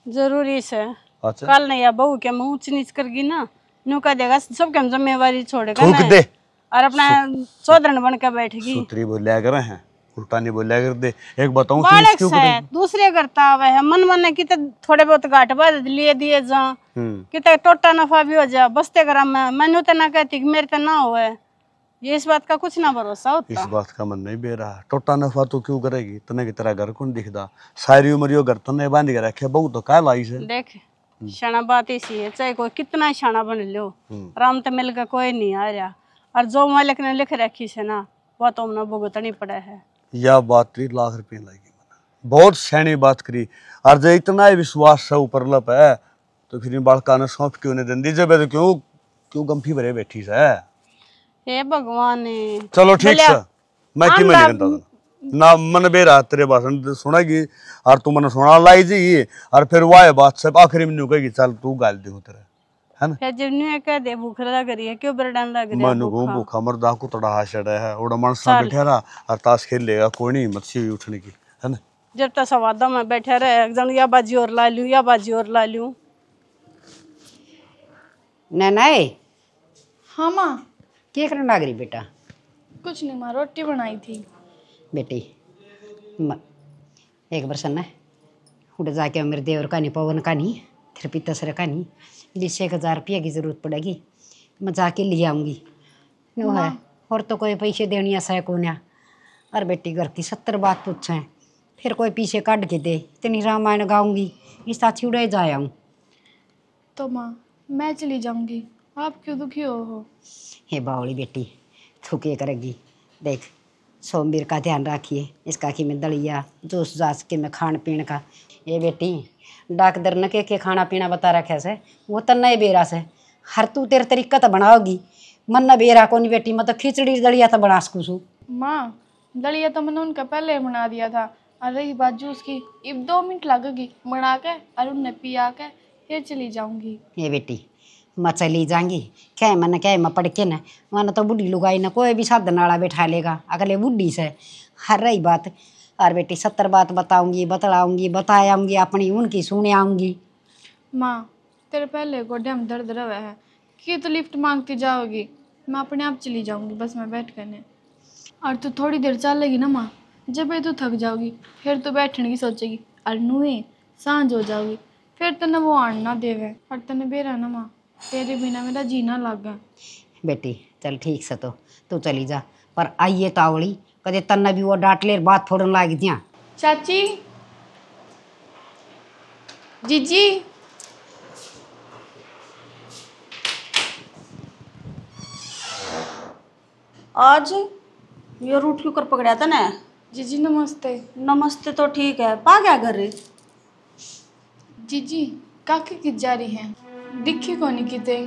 जरूरी से। अच्छा कल नहीं या बहू के मुँह ऊंच नीच करगी ना न्यू कह देगा सबके हम जिम्मेवारी छोड़ेगा थूक ना दे और अपना चौधरन बन के बैठेगी। सूत्री बोलिया कर हैं उल्टा नहीं बोलिया कर दे। एक बताऊं बालक से दूसरे करता आवे है मन मन किते थोड़े बहुत घाट बाद लिए दिए जा किते टोटा नफा भी हो जा बसते ग्राम में मैंने तो ना कहती कि मेरे तो ना हुए। ये इस बात का कुछ ना भरोसा होता। इस बात का मन नहीं बे रहा टोटा नफा तो क्यों करेगी तने की तरह घर कौन दिखदा सारी उम्र यो घर तने बांध के रखे बहु तो काय लाई से। देख शाना बात इसी है चाहे कोई कितना शाना बन लो राम तो मिल के कोई नहीं आ रहा और जो मालिक ने लिख रखी से ना वो तो हमने भुगतनी पड़ा है। यह बात 3 लाख रुपये लगी बहुत सैनी बात करी और जो इतना ही विश्वास से ऊपर लप है तो फिर बालका ने सौंप क्यों नहीं दी जब तो क्यों क्यों गंफी भरे बैठी से। हे भगवान चलो ठीक है मैं कि नहीं कहता ना मन बे रहा तेरे भाषण सुनेगी और तू मन सुना लाई जी और फिर वाह बात सब आखिरी में कहेगी चल तू गाल दे तेरे है ना। फिर जब न्यू कह दे भूख लग रही है क्यों बरडान लग रही है मन को भूखा मरदा को तड़ा हाशड़ा है ओड़ा मन सा बैठा रहा और ताश खेल लेगा कोई नहीं हिम्मत से उठने की है ना। जब तक सवादा में बैठे रहे जन या बाजी और ला लूं या बाजी और ला लूं। नैना हाँ माँ क्या करने लग रही बेटा? कुछ नहीं माँ रोटी बनाई थी। बेटी एक बार सन्ना उड़ जाके मेरे देवर का नहीं पवन का नहीं फिर पिता सर का नहीं जिससे 1000 रुपया की ज़रूरत पड़ेगी मैं जाके ले आऊँगी नो है और तो कोई पैसे देनी ऐसा है कौन है। और बेटी घर की 70 बात पूछें फिर कोई पीछे काट के दे इतनी रामायण गाऊंगी इस साथी उड़े जाया हूँ। तो माँ मैं चली जाऊंगी आप क्यों दुखी हो? हे बावली बेटी तू क्या करेगी देख सोमवीर का ध्यान रखिए इसका कि मैं दलिया जूस जास के मैं खान पीन का। ये बेटी डॉक्टर ने के खाना पीना बता रखे से वो तो नए बेरा से हर तू तेरे तरीका तो बनाओगी मन न बेरा को नहीं बेटी मैं तो खिचड़ी दलिया तो बना सकूँ। माँ दलिया तो मैंने उनका पहले बना दिया था और रही बात जूस की अब 2 मिनट लगेगी बना के और उन्हें पिया के फिर चली जाऊंगी। ये बेटी मैं चली जाऊंगी क्या मैंने क्या मैं पढ़ के न मैंने तो बुढ़ी लुगाई न कोई भी साधन वाला बैठा लेगा अगले बुढ़ी से। हर रही बात और बेटी 70 बात बताऊंगी बतलाऊंगी बताऊंगी अपनी उनकी सुने आऊंगी। माँ तेरे पहले गोड्डे में दर्द रहा है कि तो लिफ्ट मांगती जाओगी, मैं अपने आप चली जाऊंगी बस में बैठ करने। और तू थोड़ी देर चलेगी ना माँ, जब तू थक जाओगी फिर तू बैठने की सोचेगी और नुए सांझ हो जाओगी फिर तने वो आन ना देवे और तने बेरा ना माँ, तेरे बिना मेरा जीना लगा। बेटी चल ठीक से तो तू चली जा पर आइए तावड़ी कदे तन्ना भी वो डांट ले बात फोड़न लाग दिया। चाची जीजी आज ये रूट क्यों कर पकड़ा था ना? जीजी नमस्ते। नमस्ते तो ठीक है, पा गया घर रे? जीजी काके की जा रही है, दिखी कोनी किते?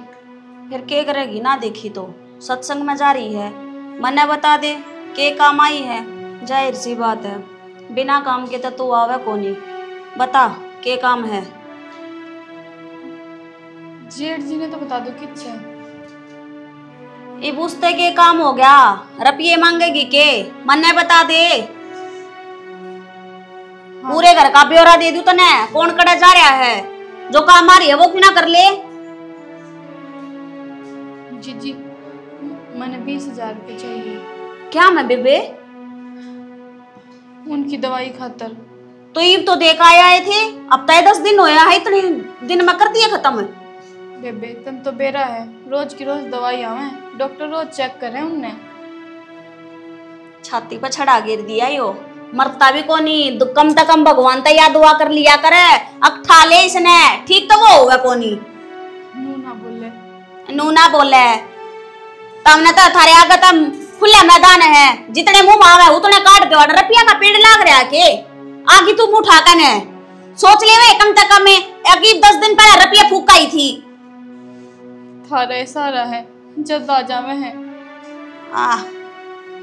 फिर के करेगी ना देखी तो, सत्संग में जा रही है, मने बता दे के काम आई है, जाहिर सी बात है बिना काम के तो तू आवे कोनी, बता के काम है? जेठ जी ने तो बता दो किच है। ये पूछते के काम हो गया, रुपये मांगेगी के, मन्ने बता दे। हाँ। पूरे घर का ब्यौरा दे दूं तने, कौन कड़ा जा रहा है, जो काम आ रही है वो क्यों ना कर ले? जी मैंने 20,000 रुपये चाहिए। क्या मैं बेबे? उनकी दवाई खातर। तो ईब तो देख आए थे, अब तय 10 दिन होया है, इतने दिन में कर दिए खत्म। बेबे तन तो बेरा है, रोज की रोज दवाई आवे, डॉक्टर रोज चेक करे उनने। छाती पर छड़ा गिर दिया यो, मरता भी कोनी, कम तक कम भगवान तैयार दुआ कर लिया करे, अब ठा ले इसने, ठीक तो वो होगा कोनी। नू ना बोले तमने तो थारे आगे तम खुला मैदान है, जितने मुंह मावे उतने काट दो, रुपया का पेड़ लाग रहा के आगे तू मुंह उठा कर सोच ले वे, कम तक कम अकीब 10 दिन पहले रुपया फूकाई थी। थारे सारा है जब आ जावे है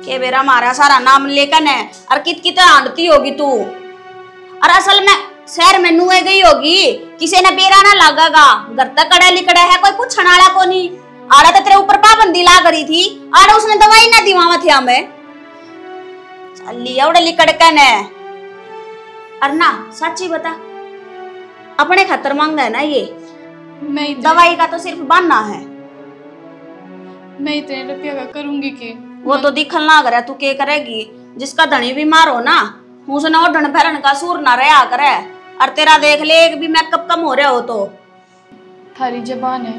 के बेरा मारा सारा नाम लेकर ने और कित आंटती होगी तू, और असल में शहर में नुए गई होगी, किसी ने बेरा ना लागेगा, घर तक कड़ा लिकड़ा है, कोई पूछने वाला को नहीं। आड़ा तो तेरे ऊपर पाबंदी लाग रही थी, आड़ा उसने दवाई ना दी वहां थे हमें, चल लिया उड़ा लिकड़ के ने। अरना सच्ची बता, अपने खातर मांगा है ना ये? मैं दवाई का तो सिर्फ बहाना है। मैं इतने रुपया का करूंगी के? वो तो दिखल ना करे तू के करेगी, जिसका धनी बीमार हो ना उसने ओढ़न पहरन का सूर ना रहा करे, और तेरा देख ले एक भी मेकअप कम हो रहा हो तो। थारी जबान है,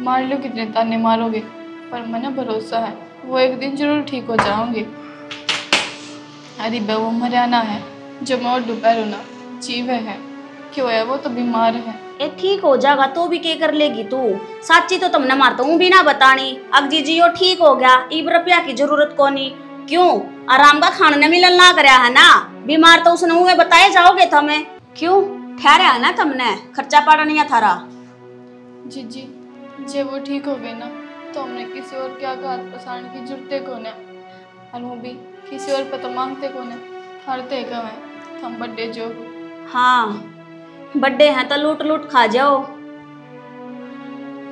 मार लो कितने ताने मारोगे, पर मैंने भरोसा है वो एक दिन जरूर ठीक हो जाओगे। अरे वो मरियाना है जो मैं दोपहर ना जीव है, क्यों है वो तो बीमार है। ए ठीक हो जाएगा तो भी के कर लेगी तू, साची तो तुमने मारता हूँ भी ना बतानी, अब जी यो ठीक हो गया, इब रुपया की जरूरत कोनी, क्यों आराम का खाना न मिलन ना कराया है ना, बीमार तो उसने मुँह बताए जाओगे तुम्हें, क्यों ठहरा है ना तुमने, खर्चा पाड़ा नहीं है थारा। जी जे वो ठीक हो गए ना तो हमने किसी और के आगे हाथ पसारने की जरूरत को ने, और वो भी किसी और पे तो मांगते को ने, हारते कम है हम बड्डे जो। हाँ बड्डे हैं तो लूट लूट खा जाओ,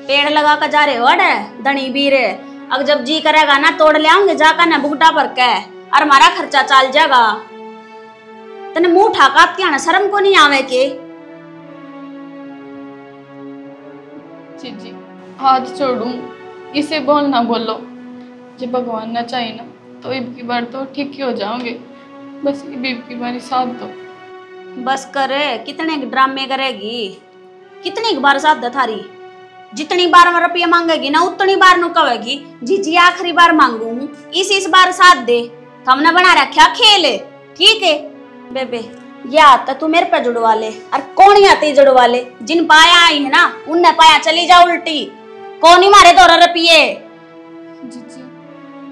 पेड़ लगा कर जा रहे हो अड़े धनी बीरे, अब जब जी करेगा ना तोड़ ले आऊंगे जाकर ना बुगटा भर के, और हमारा खर्चा चल जाएगा। तने मुंह ठाका क्या ना, शर्म को नहीं आवे के? जी हाथ छोड़ू, इसे बोल ना बोलो, जब भगवान ना चाहे ना तो इब की बार तो ठीक ही हो जाओगे, बस इब की बारी साथ दो। बस करे, कितने ड्रामे करेगी, कितनी बार साथ दे थारी, जितनी बार रुपया मांगेगी ना उतनी बार नु कहेगी जी आखिरी बार मांगू हूँ, इस बार साथ दे, हमने बना रखा खेल, ठीक है बेबे? ये आता तू मेरे पे जुड़वा ले, और कौन ही आते जुड़वा ले, जिन पाया आई है ना उनने पाया चली जा उल्टी, कौन ही मारे 2 रुपये। जी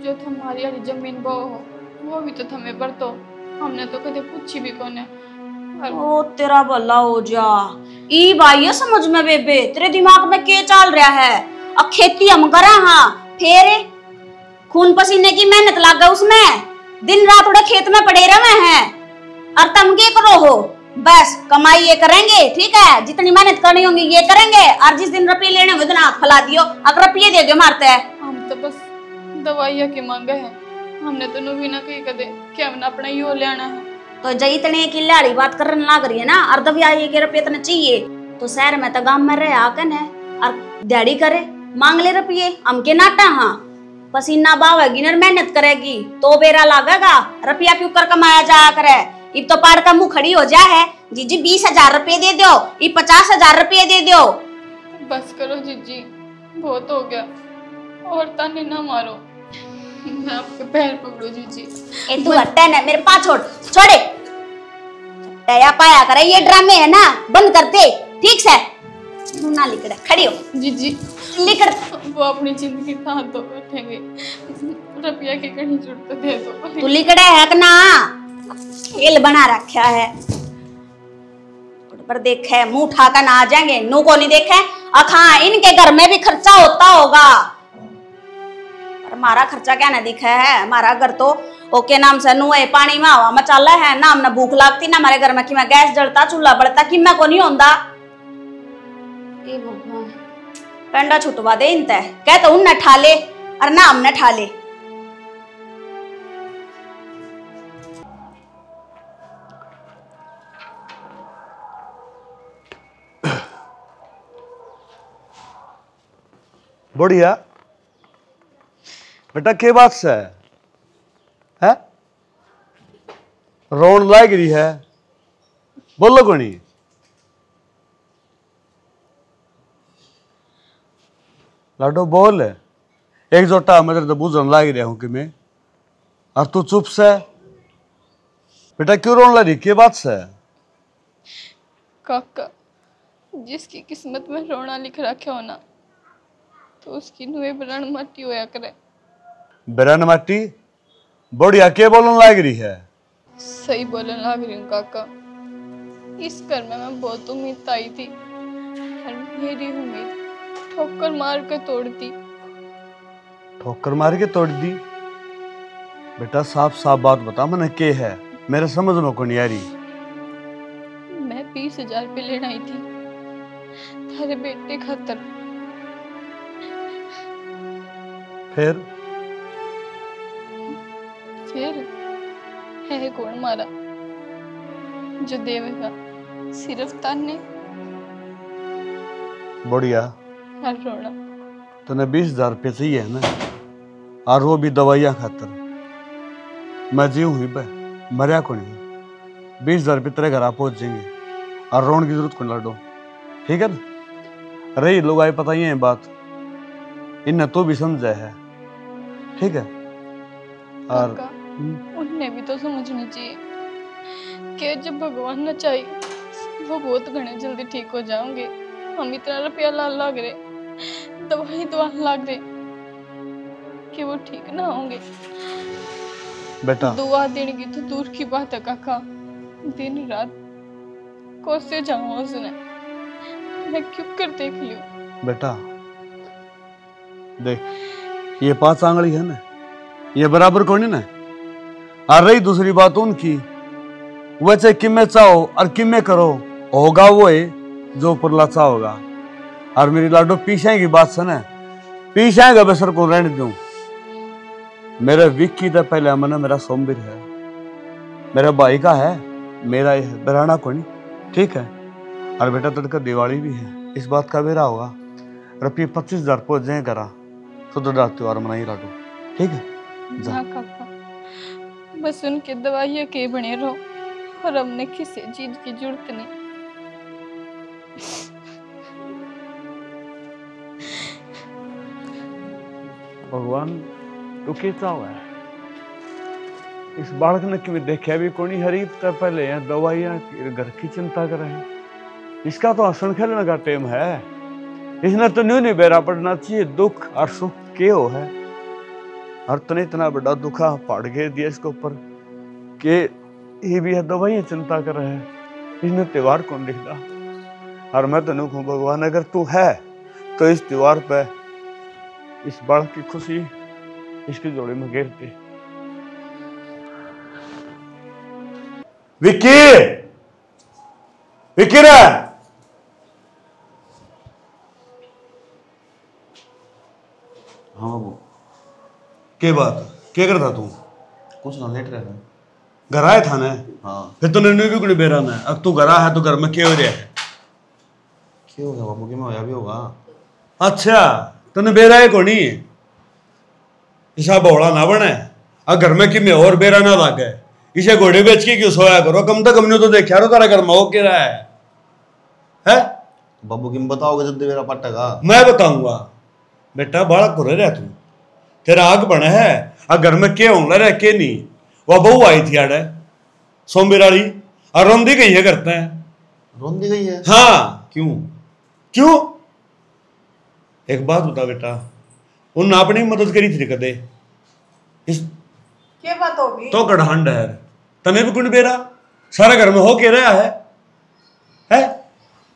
जो तुम्हारी वाली जमीन वो हो वो भी तो तुम्हें पर तो हमने तो कदे पूछी भी कौन है। ओ तेरा भला हो जा, ई भाई ये समझ में बेबे, तेरे दिमाग में क्या चल रहा है? अब खेती हम करा, हाँ फिर खून पसीने की मेहनत लग गई उसमें, दिन रात उड़े खेत में पड़े रहे हैं, और तुम क्या करो हो, बस कमाई ये करेंगे, ठीक है, जितनी मेहनत करनी होगी ये करेंगे, और जिस दिन रुपये लेने होंगे तो हाथ फैला दियो, अगर रुपये दे दियो मारते हैं। हम तो बस दवाइयाँ की मांगे हैं, हमने तो नु भी ना कही कदे कि हमने अपना यो लेना है। तो जय इतने की लाड़ी बात करने लग रही है ना, और दबिया ये के रुपये इतने चाहिए, तो शहर में तो गांव में रहे आकन है और दिहाड़ी करे मांग ले रुपये, हम के नाटा। हाँ पसीना बहावेगी और मेहनत करेगी तो बेरा लागेगा, रुपया क्यों कर कमाया जाया करे। इब तो पार का मुंह खड़ी हो जा है, जीजी 20,000 रुपये दे दो, ये 50,000 रुपये दे दो। बस करो जीजी, बहुत हो गया, और ताने ना मारो, मैं आपके पैर पकड़ू जीजी। ए तू हटता है ना, मेरे पास छोड़े तया पाया करे, ये ड्रामे है ना बंद कर दे, ठीक से ना लिकड़े, खड़ी हो जीजी। लिकड़ वो अपनी जिंदगी कहाँ तो बैठेंगे, रुपया की कहीं जरूरत दे दो। तू लिकड़े है ना, खेल बना रखा है पर देखे मुंह उठाकर ना आ जाएंगे, नू को नहीं देखे। अखा इनके घर में भी खर्चा होता होगा, पर हमारा खर्चा क्या ना दिखा है। हमारा घर तो ओके नाम से नू है, पानी में हवा मचाला है ना, हमने भूख लगती ना हमारे घर में कि मैं गैस जलता चूल्हा बढ़ता कि मैं को नहीं होता। ए भगवान पेंडा छुटवा दे इनते, कह तो उन ठा ले और ना हमने ठा ले। बढ़िया बेटा, के बात से है रोन लाग रही है, बोलो कोनी। लाडो बोल, एक जोटा मैं तो बूझन लाग रहा हूं कि मैं, और तू चुप से बेटा क्यों रोन लगी, के बात से। काका जिसकी किस्मत में रोना लिख रखा हो ना, तो उसकी नुए बरण माटी होया करे। बिरन माटी बढ़िया, के बोलन लाग रही है। सही बोलने लग रही हूँ काका, इस घर में मैं बहुत उम्मीद आई थी, और मेरी उम्मीद ठोकर मार के तोड़ दी। ठोकर मार के तोड़ दी। बेटा साफ साफ बात बता, मैंने के है, मेरे समझ में को नहीं आ रही। मैं 20,000 रुपये लेना आई थी थारे बेटे खातर। फिर है कौन मारा जो देवेगा, सिर्फ ताने बढ़िया। और रोना। तने 20,000 रुपये चाहिए है ना, और वो भी दवाइयाँ खातर। मैं जीव हुई बे, मरिया को नहीं। 20,000 रुपये तेरे घर आ पहुंच जाएंगे, और रोन की जरूरत को लाडो, ठीक है ना। रही लोग आए पता ही है बात, इन्हें तो भी समझा है, ठीक है। और उन्हें भी तो समझनी चाहिए कि जब भगवान न चाहे वो बहुत घने जल्दी ठीक हो जाओगे। हम इतना रुपया लाग रहे, दवाई लाग रहे कि वो ठीक ना होंगे। बेटा दुआ देने की तो दूर की बात है काका, दिन रात कोसे जाऊं उसने, मैं क्यों कर देख लियो। बेटा देख, ये 5 आंगली है ना, ये बराबर कौन है ना। और रही दूसरी बात उनकी, वह चाहे किमें चाहो और किमें करो, होगा वो है जो पुरला चाहोगा। और मेरी लाडो पीछे की बात सुने, पीछे का बेसर को रहने दूं। मेरे विक्की तो पहले मन मेरा सोमवीर है, मेरे भाई का है, मेरा है, बराना को नहीं, ठीक है। और बेटा तड़का दिवाली भी है, इस बात का बेरा होगा। रुपये 25,000 पहुंच जाए करा तो त्योहार मनाई लाडो, ठीक है। जा काका बस उनके दवाइयाँ के बने रहो, और हमने किसी चीज की जरूरत नहीं। भगवान तू क्या हुआ है, इस बालक ने कि देखा भी कोनी हरी तो पहले यहाँ दवाइयाँ घर की चिंता कर रहे हैं। इसका तो हंसन खेलने का टाइम है, इसने तो नहीं बेरा पड़ना चाहिए। दुख और सुख के हो है, और तने इतना बड़ा दुखा पहाड़ घेर दिया इसके ऊपर कि ये भी है दवाइयाँ चिंता कर रहे हैं। इसने त्योहार कौन लिखता। और मैं तो कहूँ भगवान अगर तू है तो इस त्योहार पे इस बालक की खुशी इसकी जोड़ी में घेर दे। विक्की विक्की रे हाँ बाबू के बात क्या करता तू कुछ ना लेट रहा था। घर आया था ना हाँ फिर तो नन्नू भी कुछ बेरा ना अब तू घर आया है तो घर में क्या हो रहा है क्यों होगा बाबू कि मैं होया भी होगा। अच्छा तने बेरा है कोनी इसा बौड़ा ना बने अब घर में कि मैं और बेरा ना लागे इसे घोड़े बेच के क्यों सोया करो कम तक हमने तो देखा रो तारा घर में हो के रहा है बाबू कि बताओगे जब मेरा पट्टेगा। मैं बताऊंगा बेटा बालक को रह तू तेरा आग बना है आ घर में के होंगे रह के नहीं वह बहू आई थी आड़े सोमबिराड़ी और रोंदी गई है करते हैं रोंदी गई है। हाँ क्यों क्यों एक बात बता बेटा उन अपनी मदद करी थी कदे इस क्या बात होगी? तो कड़हंड है तने भी कुछ बेरा सारा घर में हो के रहा है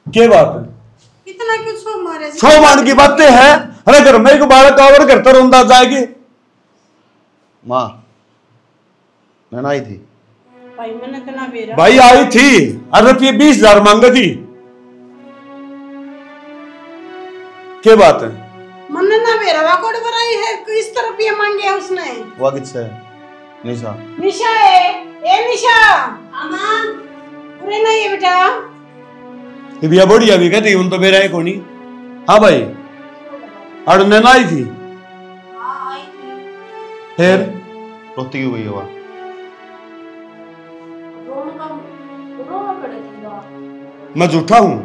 के बात है इतना क्यों सो मारे? सौ मान की बातें हैं अरे घर में एक बालक कावर करता रोंदा जाएगी माँ नैना आई थी। भाई मैंने इतना बेरा भाई आई थी अरे रुपये 20,000 मांगा थी के बात है मैंने ना बेरा वाकोड़ बनाई है किस तरह रुपये मांगे है उसने? वो किससे है? निशा। निशा है ए निशा अम्मा अरे नहीं है बेटा ये भैया बढ़िया भी कहती उन तो मेरा है कोनी। हाँ भाई अड़ नैना आई थी फिर रोती क्यों गई है वह? मैं झूठा हूँ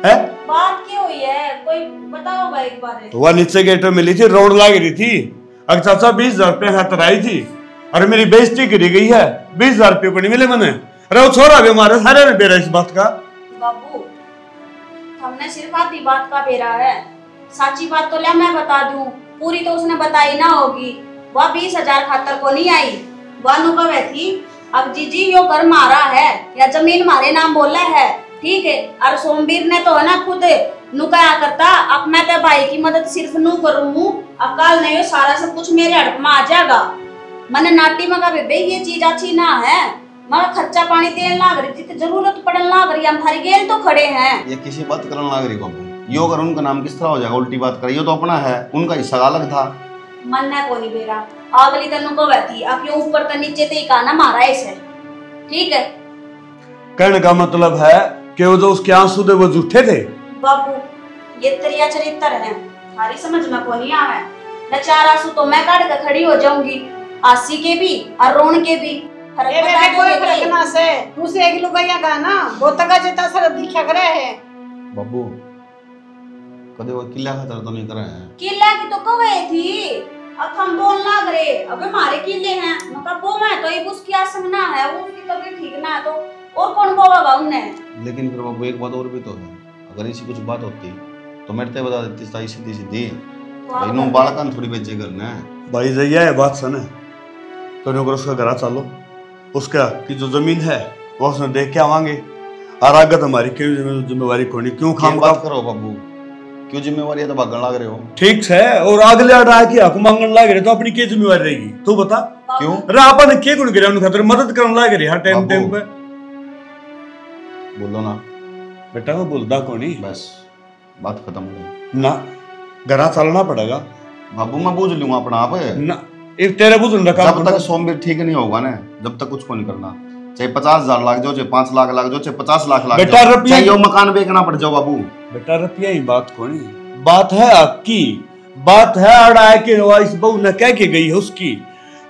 है बात क्या हुई है कोई बताओ भाई एक बार। तो वह नीचे गेट में मिली थी रोड लाग रही थी अगर चाचा 20,000 रुपये हाथ आई थी अरे मेरी बेइज्जती करी गई है 20,000 रुपये को नहीं मिले मैंने अरे वो छोरा भी हमारे सारे ने बेरा इस बात का। बाबू हमने सिर्फ आधी बात का बेरा है साची बात तो ले मैं बता दूं पूरी तो उसने बताई ना होगी। वह 20,000 खातर को नहीं आई वह नुका वह थी अब जीजी यो घर मारा है या जमीन मारे नाम बोला है ठीक है और सोमवीर ने तो है ना खुद नुकाया करता अब मैं तो भाई की मदद सिर्फ नू करूँ अब कल नहीं सारा सब कुछ मेरे हड़प में आ जाएगा। मैंने नाटी मगा बेबे ये चीज अच्छी ना है मगर खर्चा पानी देने लाग रही जितनी जरूरत पड़ने लाग रही हम थारी गेल तो खड़े हैं। ये किसी बात करने लग रही बाबू यो अगर उनका नाम किस तरह हो जाएगा उल्टी बात करे ये तो अपना है उनका हिस्सा अलग था। मन को नहीं बेरा अगली तनु को बैठी अब यो ऊपर तो नीचे ते का ना मारा ऐसे ठीक है। कहने का मतलब है कि वो जो उसके आंसू थे वो झूठे थे। बाबू ये तरिया चरित्र है थारी समझ में को नहीं आवे न चार आंसू तो मैं काट के खड़ी हो जाऊंगी आसी के भी और रोन के भी फर्क ए बता बेटे कोई दोगे फर्क ना से तू से एक लुगाया का ना वो तका जेता सर दिखा करे है। बाबू कदे वो किला खतर तो नहीं कर रहे हैं। किला की तो कवे थी अब हम बोल लाग रे अब हमारे किले हैं मतलब वो मैं तो ये उसकी आसम ना है वो उसकी तबीयत ठीक ना है तो और कौन बोलेगा उन्हें। लेकिन फिर बाबू एक बात और भी तो है अगर ऐसी कुछ बात होती तो मैं ते बता देती था सीधी सीधी भाई नो बालकन थोड़ी बेचे करना है। भाई जैया है बात सुने तो अगर उसका घर चलो उसका की जो जमीन है वो उसने देख के आवांगे और आगे हमारी क्यों जिम्मेवारी खोनी क्यों खाम बात करो बाबू क्यों जिम्मेवारी है तो भागण लग रहे हो। ठीक है और अगले आ रहा है कि हक मांगने लग रहे तो अपनी क्या जिम्मेवारी रहेगी तू बता क्यों अरे अपन क्या गुण गिरा उनके खातिर मदद करने लग रही हर टाइम टाइम पे बोलो ना बेटा मैं बोलता कोनी बस बात खत्म हो गई ना घरा चलना पड़ेगा बाबू मैं बूझ लूंगा अपना आप ना एक तेरे बुजुर्ग का जब तक सोमवीर ठीक नहीं होगा ना जब तक कुछ को नहीं करना चाहे 50,000 लाख जाओ चाहे 5 लाख लाख जाओ चाहे 50 लाख लाख बेटा जाओ रुपया चाहे यो मकान बेचना पड़ जाओ बाबू। बेटा रुपया ही बात कोनी बात है आपकी बात है अड़ाए के इस बहू ने कह के गई है उसकी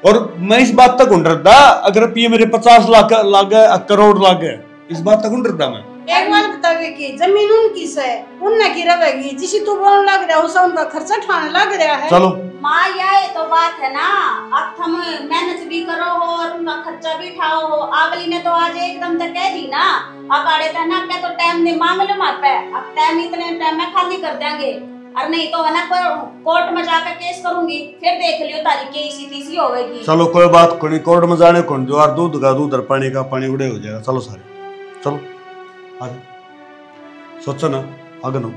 और मैं इस बात तक उड़ता अगर रुपये मेरे 50 लाख लागे करोड़ लागे इस बात तक उड़ता मैं। एक बात बतावे कि जमीन उनकी से उनने की रहेगी जिसी तू बोलने लग रहा है उसे उनका खर्चा ठाने लग रहा है। चलो माँ ये तो बात है ना अब हम मेहनत भी करो हो और उनका खर्चा भी उठाओ हो अगली ने तो आज एकदम तक कह दी ना अकाड़े था ना क्या तो टाइम दे मांग लो मार पे अब टाइम इतने टाइम में खाली कर देंगे और नहीं तो है ना कोर्ट में जाकर केस करूंगी फिर देख लियो तारीख की इसी तीसी होगी। चलो कोई बात कोनी कोर्ट में जाने कौन जो और दूध का दूध और पानी का पानी उड़े हो जाएगा। चलो सारे चलो आगे सोचो ना आगे नो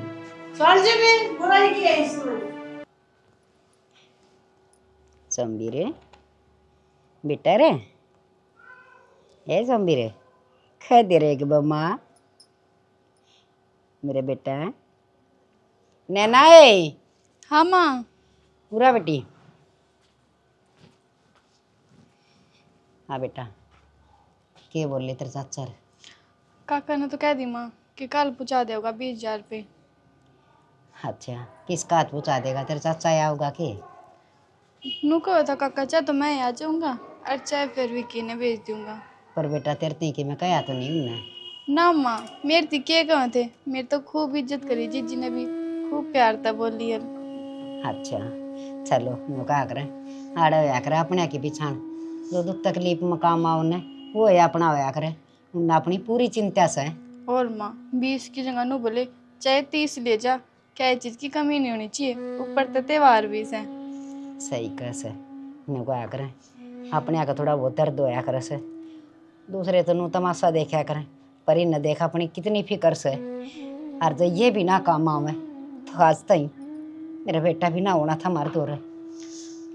चल जे भी बुराई की है इसमें। संबीरे बेटा रे ए संबीरे कह दे रे कि बम्मा मेरे बेटा है नैना है। हाँ माँ। पूरा बेटी। हाँ बेटा के बोल ले तेरे चाचा रे? काका ने तो कह दी माँ कि कल पहुँचा देगा 20,000 रुपये। अच्छा किसका हाथ पहुँचा देगा? तेरे चाचा आया होगा के? नू कहो था काका चाहे तो मैं आ जाऊँगा और चाहे फिर विक्की ने भेज दूँगा। पर बेटा तेरे ती के मैं कहा तो नहीं हूँ ना। ना माँ मेरे थी के कहाँ थे, मेरे तो खूब इज्जत करी जीजी ने भी, खूब प्यार था बोली है। अच्छा चलो नो कहा करें आड़े होया करे अपने की पिछाण जो दुख तकलीफ में काम आओ ने वो है अपना होया करे उन्हें अपनी पूरी चिंता से। और माँ 20 की जगह नू बोले चाहे 30 ले जा, क्या चीज़ की कमी नहीं होनी चाहिए, ऊपर तो त्योहार भी है। सही कह से नो कहा करें अपने का थोड़ा बहुत दर्द होया करे से, दूसरे तो नू तमाशा देखा करें पर इन देखा अपनी कितनी फिक्र से। और जो ये भी ना काम आवे तो आज तक मेरा बेटा भी ना होना था मार दो।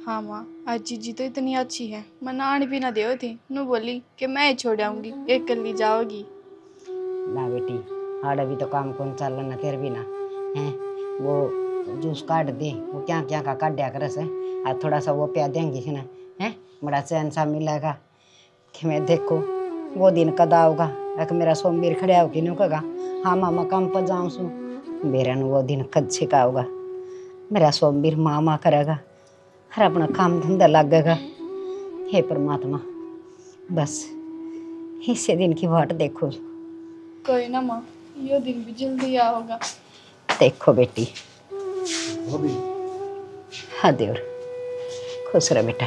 हाँ माँ आज जीजी तो इतनी अच्छी है, मैं नानी भी ना देव थी, नू बोली कि मैं ही छोड़ आऊँगी, एक कल्ली जाओगी। ना बेटी आड़ा भी तो काम कौन चल ना तेरे भी ना है वो जूस काट दे वो क्या क्या का काट दिया करे से आज थोड़ा सा वो प्या देंगे ना है बड़ा चैन सा मिलेगा कि मैं देखो वो दिन कदा होगा एक मेरा सोमवीर खड़ा होगी नहीं कहेगा हाँ मामा काम पर जाऊँ सू मेरा वो दिन कद छिका होगा मेरा सोमवीर मामा करेगा हर अपना काम धंधा लगेगा। हे परमात्मा बस इसे दिन की वाट देखो। कोई ना माँ ये दिन भी जल्दी आ होगा। देखो बेटी हाँ देवर खुश रह बेटा।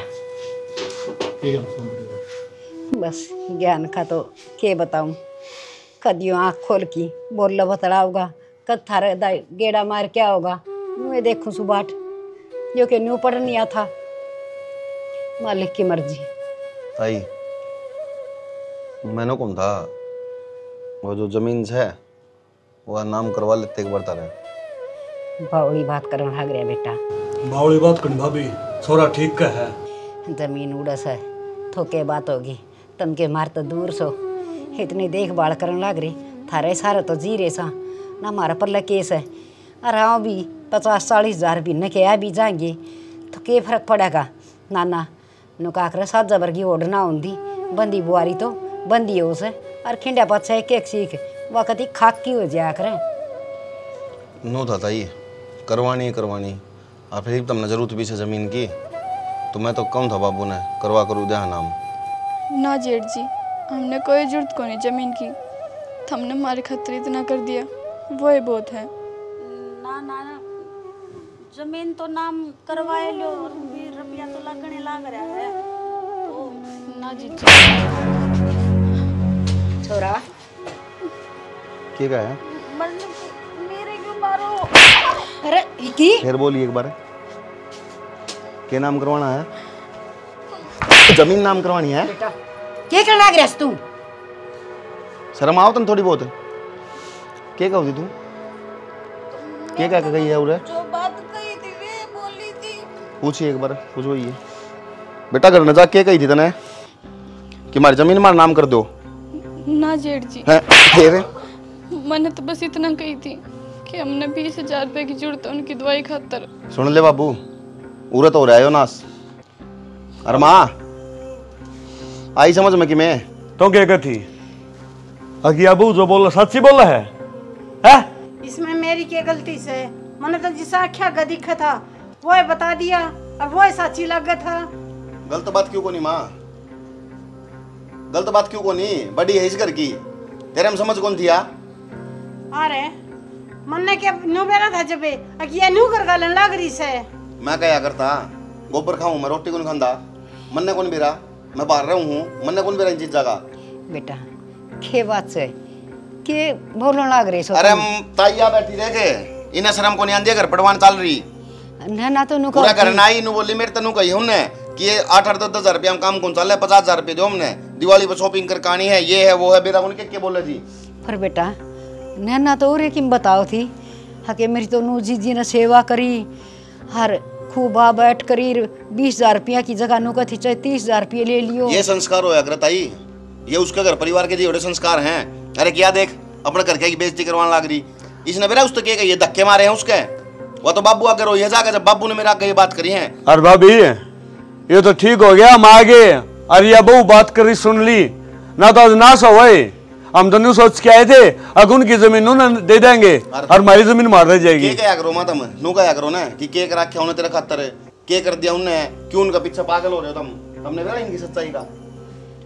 बस ज्ञान का तो के बताऊं कदियों आँख खोल की बोल लो बतड़ा होगा कद थारे गेड़ा मार क्या होगा मैं देखूं सुबाट जो कि न्यू पढ़ नहीं था मालिक की मर्जी। ताई मैंने कौन था वो जो जमीन है वो नाम करवा लेते एक बार तारे। बावड़ी बात करने लग रहा बेटा। बावड़ी बात करनी भाभी छोरा ठीक का है। जमीन उड़स है थोके बात होगी तन के मार तो दूर सो इतनी देखभाल करने लग रही थारे सारे तो जी रे सा ना हमारा पर केस है और हाँ भी 50-40 हज़ार भी न के आ भी जाएंगे तो के फर्क पड़ेगा। नाना नुका कर सात जबर की ओढ़ना होंगी बंदी बुआरी तो बंदी हो उसे और खिंडा पच्छा एक सीख वक्त ही खाक की हो जाया करें। नो था ताई करवानी और फिर तुमने जरूरत भी से जमीन की तो मैं तो कम था बाबू ने करवा करूँ दे नाम। ना जेठ जी हमने कोई जरूरत को नहीं जमीन की, हमने हमारे खतरे इतना कर दिया वो ही बहुत है। ना ना ना जमीन तो नाम करवाए लो और भी रुपया तो लगने लग रहा है तो ना जीजी छोरा क्या कहा है? मेरे क्यों मारो? अरे की फिर बोलिए एक बार क्या नाम करवाना है? जमीन नाम करवानी है? बेटा क्या करना लग रहा तू? शर्म आओ तुम थोड़ी बहुत क्या कहोगी तू? क्या क्या कही है उरे? जो बात कही थी वे बोली थी। पूछिए एक बार पूछो ये बेटा घर न जा क्या कही थी तने कि हमारी जमीन हमारा नाम कर दो? ना जेठ जी हैं फिर मैंने तो बस इतना कही थी कि हमने 20,000 रुपए की जरूरत है उनकी दवाई खातर। सुन ले बाबू उरे तो हो रहा है नास। अरे माँ आई समझ में कि मैं तो क्या कहती अगी अबू जो बोला सच्ची बोला है? इसमें मेरी क्या गलती से मैंने तो जिसा आख्या गदी था वो बता दिया और वो सच्ची लगा था। गलत बात क्यों को नहीं माँ गलत बात क्यों को नहीं बड़ी है इस घर की तेरे में समझ कौन थी आ? अरे मन्ने के न्यू बेरा था जबे अकिया न्यू कर गालन लग रही से मैं क्या करता गोबर खाऊं मैं रोटी कौन खांदा मन्ने कौन बेरा मैं बाहर रहूं हूं मन्ने कौन बेरा इन चीज जगह बेटा के बात से के बोलने लग रही सो? अरे ताइया बैठी रह के इन्हें शर्म को नहीं आंदी घर पड़वान चल रही ना ना तो नुका पूरा करना ही नु बोली मेरे तनु कही हमने कि ये 8-10 हज़ार रुपया हम काम कौन चल रहा है 50,000 रुपये दो हमने दिवाली पर शॉपिंग कर कहानी है ये है वो है बेरा उनके क्या बोले जी। पर बेटा नैना तो और किम बताओ थी हके मेरी तो नू जीजी ने सेवा करी हर खूब आ बैठ करी 20,000 रुपया की जगह नू कथी चाहे 30,000 रुपये ले लियो। ये संस्कार होया कर ताई ये उसके घर परिवार के जी संस्कार हैं। अरे क्या देख अपने घर की बेइज्जती करवाने लग रही इसने मेरा उस तक ये धक्के मारे हैं उसके। वो तो बाबू आगे रोई है जाकर जब बाबू ने मेरा आगे ये बात करी है। अरे भाभी ये तो ठीक हो गया, हम आगे अरे या बहु बात करी सुन ली ना तो आज नाश हो गए। हम दोनों सोच के आए थे अगर उनकी जमीन उन्हें दे देंगे और हमारी जमीन मार दे जाएगी। के क्या करो मां तुम नू क्या करो ना कि केक रखे उन्हें तेरा खातर के कर दिया उन्होंने, क्यों उनका पीछे पागल हो रहे हो तुमने बेरा इनकी सच्चाई का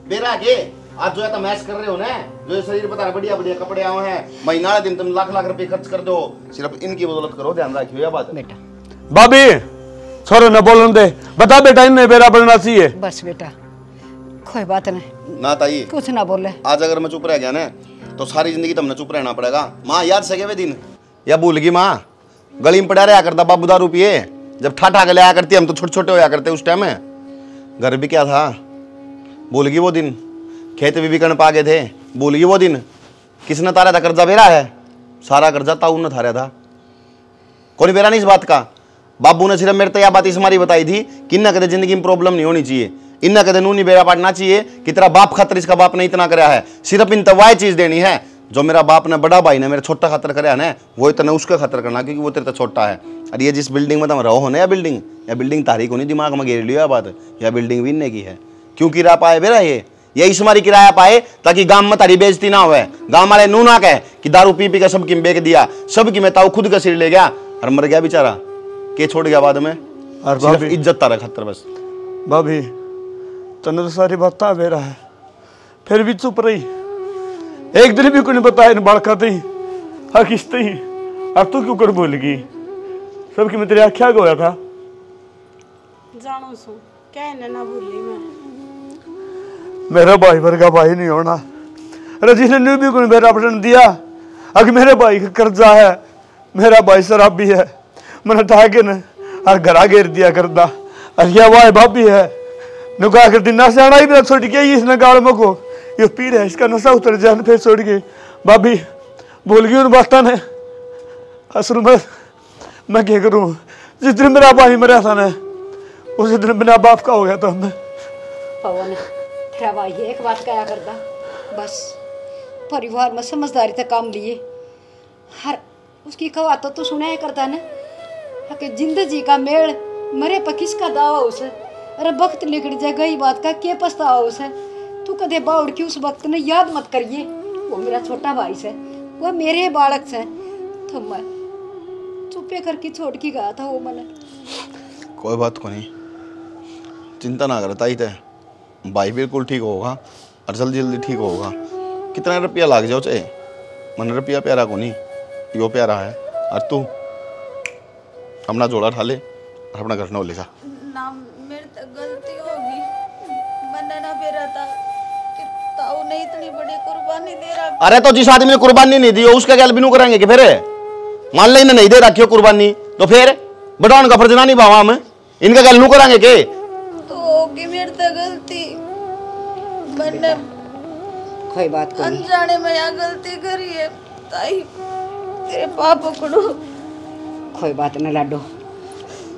बेरा के आज जो है तो मैच कर रहे हो ना, जो शरीर बता बढ़िया बढ़िया कपड़े आए हैं, महीना दिन तुम लाख लाख रुपए खर्च कर दो, सिर्फ इनकी बदौलत करो, ध्यान रखियो ये बात। बेटा भाभी छोरो न बोलन दे, बता बेटा इन्हें बेरा बनना चाहिए। बस बेटा कोई बात नहीं ना ताई कुछ ना बोले। आज अगर मैं चुप रह गया ना तो सारी जिंदगी तुमने चुप रहना पड़ेगा। माँ याद सके वे दिन या भूल गई माँ? गली में पड़ा रहा करता बाबू दारू पिए, जब ठाठा के आया करती हम तो छोटे छोटे होया करते उस टाइम में। घर भी क्या था भूल गई वो दिन, खेत भी बिकन पा गए थे भूल गई वो दिन। किसने तारा था कर्जा बेरा है, सारा कर्जा ताऊ ने थारा था, कोई बेरा नहीं इस बात का। बाबू ने सिर्फ मेरे तो यह बात इस मारी बताई थी कि इन्ना कदे जिंदगी में प्रॉब्लम नहीं होनी चाहिए, इन्ना कदे नू नहीं बेरा पाटना चाहिए कि तेरा बाप खातर इसका बाप ने इतना कराया है। सिर्फ इन तवाई चीज देनी है जो मेरा बाप ने बड़ा भाई ने मेरे छोटा खातर कराया ना, वो इतना उसका खातर करना क्योंकि वो तेरे तो छोटा है। और ये जिस बिल्डिंग में तुम रहो हो ना, या बिल्डिंग तारीख होनी दिमाग में घेर लियो बात, या बिल्डिंग विनने की है। क्यों किराया पाए बेरा ये इस मारी किराया पाए ताकि गांव में तारी बेइज्जती ना हुए, गांव वाले नू ना कहे कि दारू पी पी का सबकी बेच दिया, सबकी मैं ताऊ खुद का सिर ले गया और मर गया बेचारा, के छोड़ गया बाद में और सिर्फ इज्जत तारा खातर बस। भाभी तने तो सारी बात बेरा है फिर भी चुप रही, एक दिन भी कोई बताया इन बालका ती किस्ते ही अब तू क्यों कर भूल गई? सबकी मैं तेरे आख्या गया था जानो सो कहने ना भूली मैं, मेरा भाई वर्गा भाई नहीं होना। अरे जिसने भी कोई मेरा ऑप्शन दिया अगर मेरे भाई का कर्जा है, मेरा भाई शराबी है, मैंने ठाके न और घरा घेर दिया करता। अरे यह वाह भाभी है नुका कर दिन नशा आना ही छोड़ के इसने गाड़ मको ये पी रहा है, इसका नशा उतर जाने फिर छोड़ के। भाभी भूल गई उन बातों ने, असल में मैं क्या करूं, जिस दिन मेरा भाई मरा था ना उस दिन बिना बाप का हो गया था मैं। पवन तेरा भाई एक बात कहा करता, बस परिवार में समझदारी से काम लिए, हर उसकी कहा तो सुना करता ना कि जिंदगी का मेल मरे पर किसका दावा उसे, अरे वक्त निकल जाए गई बात का के पछतावा उसे। तू कदे बाउड़ की उस वक्त ने याद मत करिए, वो मेरा छोटा भाई से, वो मेरे बालक से, तो मैं चुपे करके छोड़ के गया था वो मैंने। कोई बात को नहीं, चिंता ना करता ही थे, भाई बिल्कुल ठीक होगा और जल्दी जल्दी ठीक होगा। कितना रुपया लाग जाओ चाहे, मन रुपया प्यारा को नहीं यो प्यारा है। और तू अपना जोड़ा ठा ले और अपना घर न ले जा। ना मेरे तो गलती होगी, मैंने ना बेरा था कि ताऊ ने इतनी बड़ी कुर्बानी दे रहा। अरे तो जिस आदमी ने कुर्बानी नहीं दी उसका क्या बिनू करेंगे कि फिर मान लो इन्हें नहीं दे रखी हो कुर्बानी तो फिर बढ़ाने का फर्ज ना निभावा हम, इनका क्या नू करेंगे के? तो होगी मेरी तो गलती, मैंने कोई बात को नहीं, अनजाने में यहाँ गलती करी है ताई, तेरे पाप पकड़ो। कोई बात नहीं लाडो,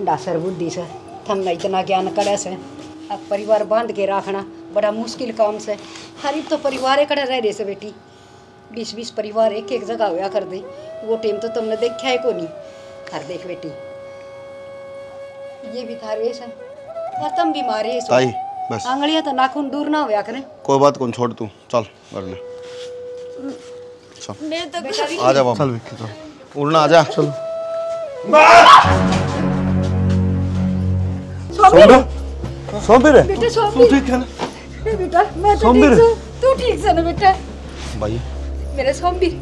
डासर बुद्धि से थमने इतना ज्ञान करे से अब परिवार बांध के रखना बड़ा मुश्किल काम से। हरीब तो परिवार कड़े रह रहे से बेटी, 20-20 परिवार एक एक जगह हुआ कर दे, वो टाइम तो तुमने देखा है को नहीं। हर देख बेटी ये भी था रेस है और तुम भी मारे ताई बस आंगलियां तो नाखून दूर ना हुआ करें। कोई बात कौन छोड़, तू चल घर में चल, मैं तो आ जा बाबा, चल विक्की चल, उड़ना आ जा चल। सोमवीर है बेटा तू सोमवीर, ठीक है ना? बेटा मैं तो सोमवीर। ठीक हूँ, तू ठीक से ना बेटा? भाई मेरे सोमवीर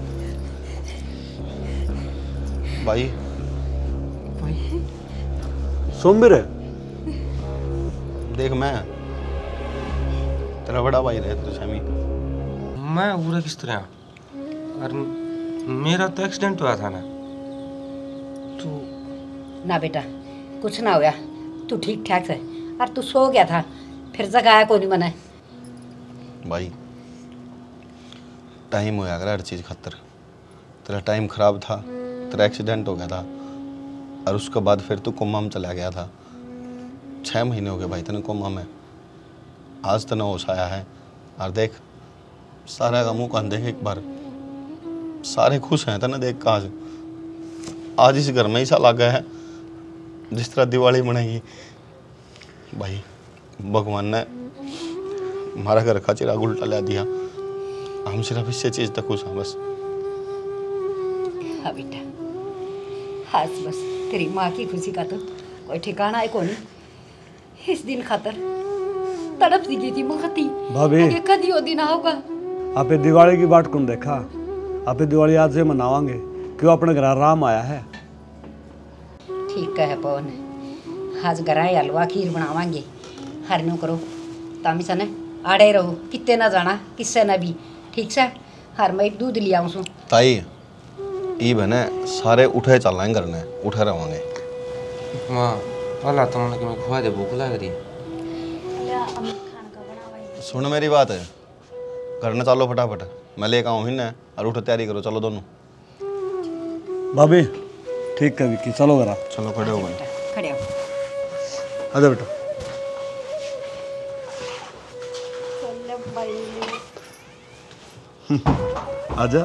भाई सोमवीर है देख मैं तेरा बड़ा भाई रहे तो शमी, मैं पूरा किस तरह और मेरा तो एक्सीडेंट हुआ था ना। तू ना बेटा कुछ ना हुआ, तू ठीक ठाक है और तू सो गया था फिर जगाया को नहीं मना। भाई टाइम होया कर हर चीज़ खातर, तेरा टाइम खराब था, तेरा एक्सीडेंट हो गया था और उसके बाद फिर तू कोमा में चला गया था। 6 महीने हो गए भाई तेने कोमा में, आज तो होश आया है और देख सारा का मुँह कान देख एक बार, सारे खुश हैं तेने देख का आज। आज इस घर में ऐसा लगा है जिस तरह दिवाली मनाएगी। भाई भगवान ने हमारा घर का चिराग उल्टा ला दिया। हम सिर्फ इससे चीज तक खुश हैं बस। हाँ बेटा, आज बस तेरी माँ की खुशी का तो कोई ठिकाना है कौन। इस दिन खातर तड़प सी गई थी मुखती भाभी कदी वो दिन आओगा। आपे दिवाली की बाट कौन देखा। आपे दिवाली आज से मनावांगे क्यों अपने घर राम आया है। ठीक है पवन, आज गराए हलवा खीर बनावांगे। हर नो करो तामी सने आड़े रहो, कितने ना जाना किससे ना भी। ठीक से हर मैं दूध लिया हूँ। ताई ई बने सारे उठे चलना है घर में, उठे रहोगे। माँ अल्लाह तुमने कि मैं खुआ दे, भूख लग रही। सुन मेरी बात है, घर न चलो फटाफट, मैं लेकर आऊँ ही और उठो तैयारी करो। चलो दोनों। भाभी ठीक है विक्की, चलो घर। चलो खड़े हो गए। खड़े हो। आजा बेटा। आजा।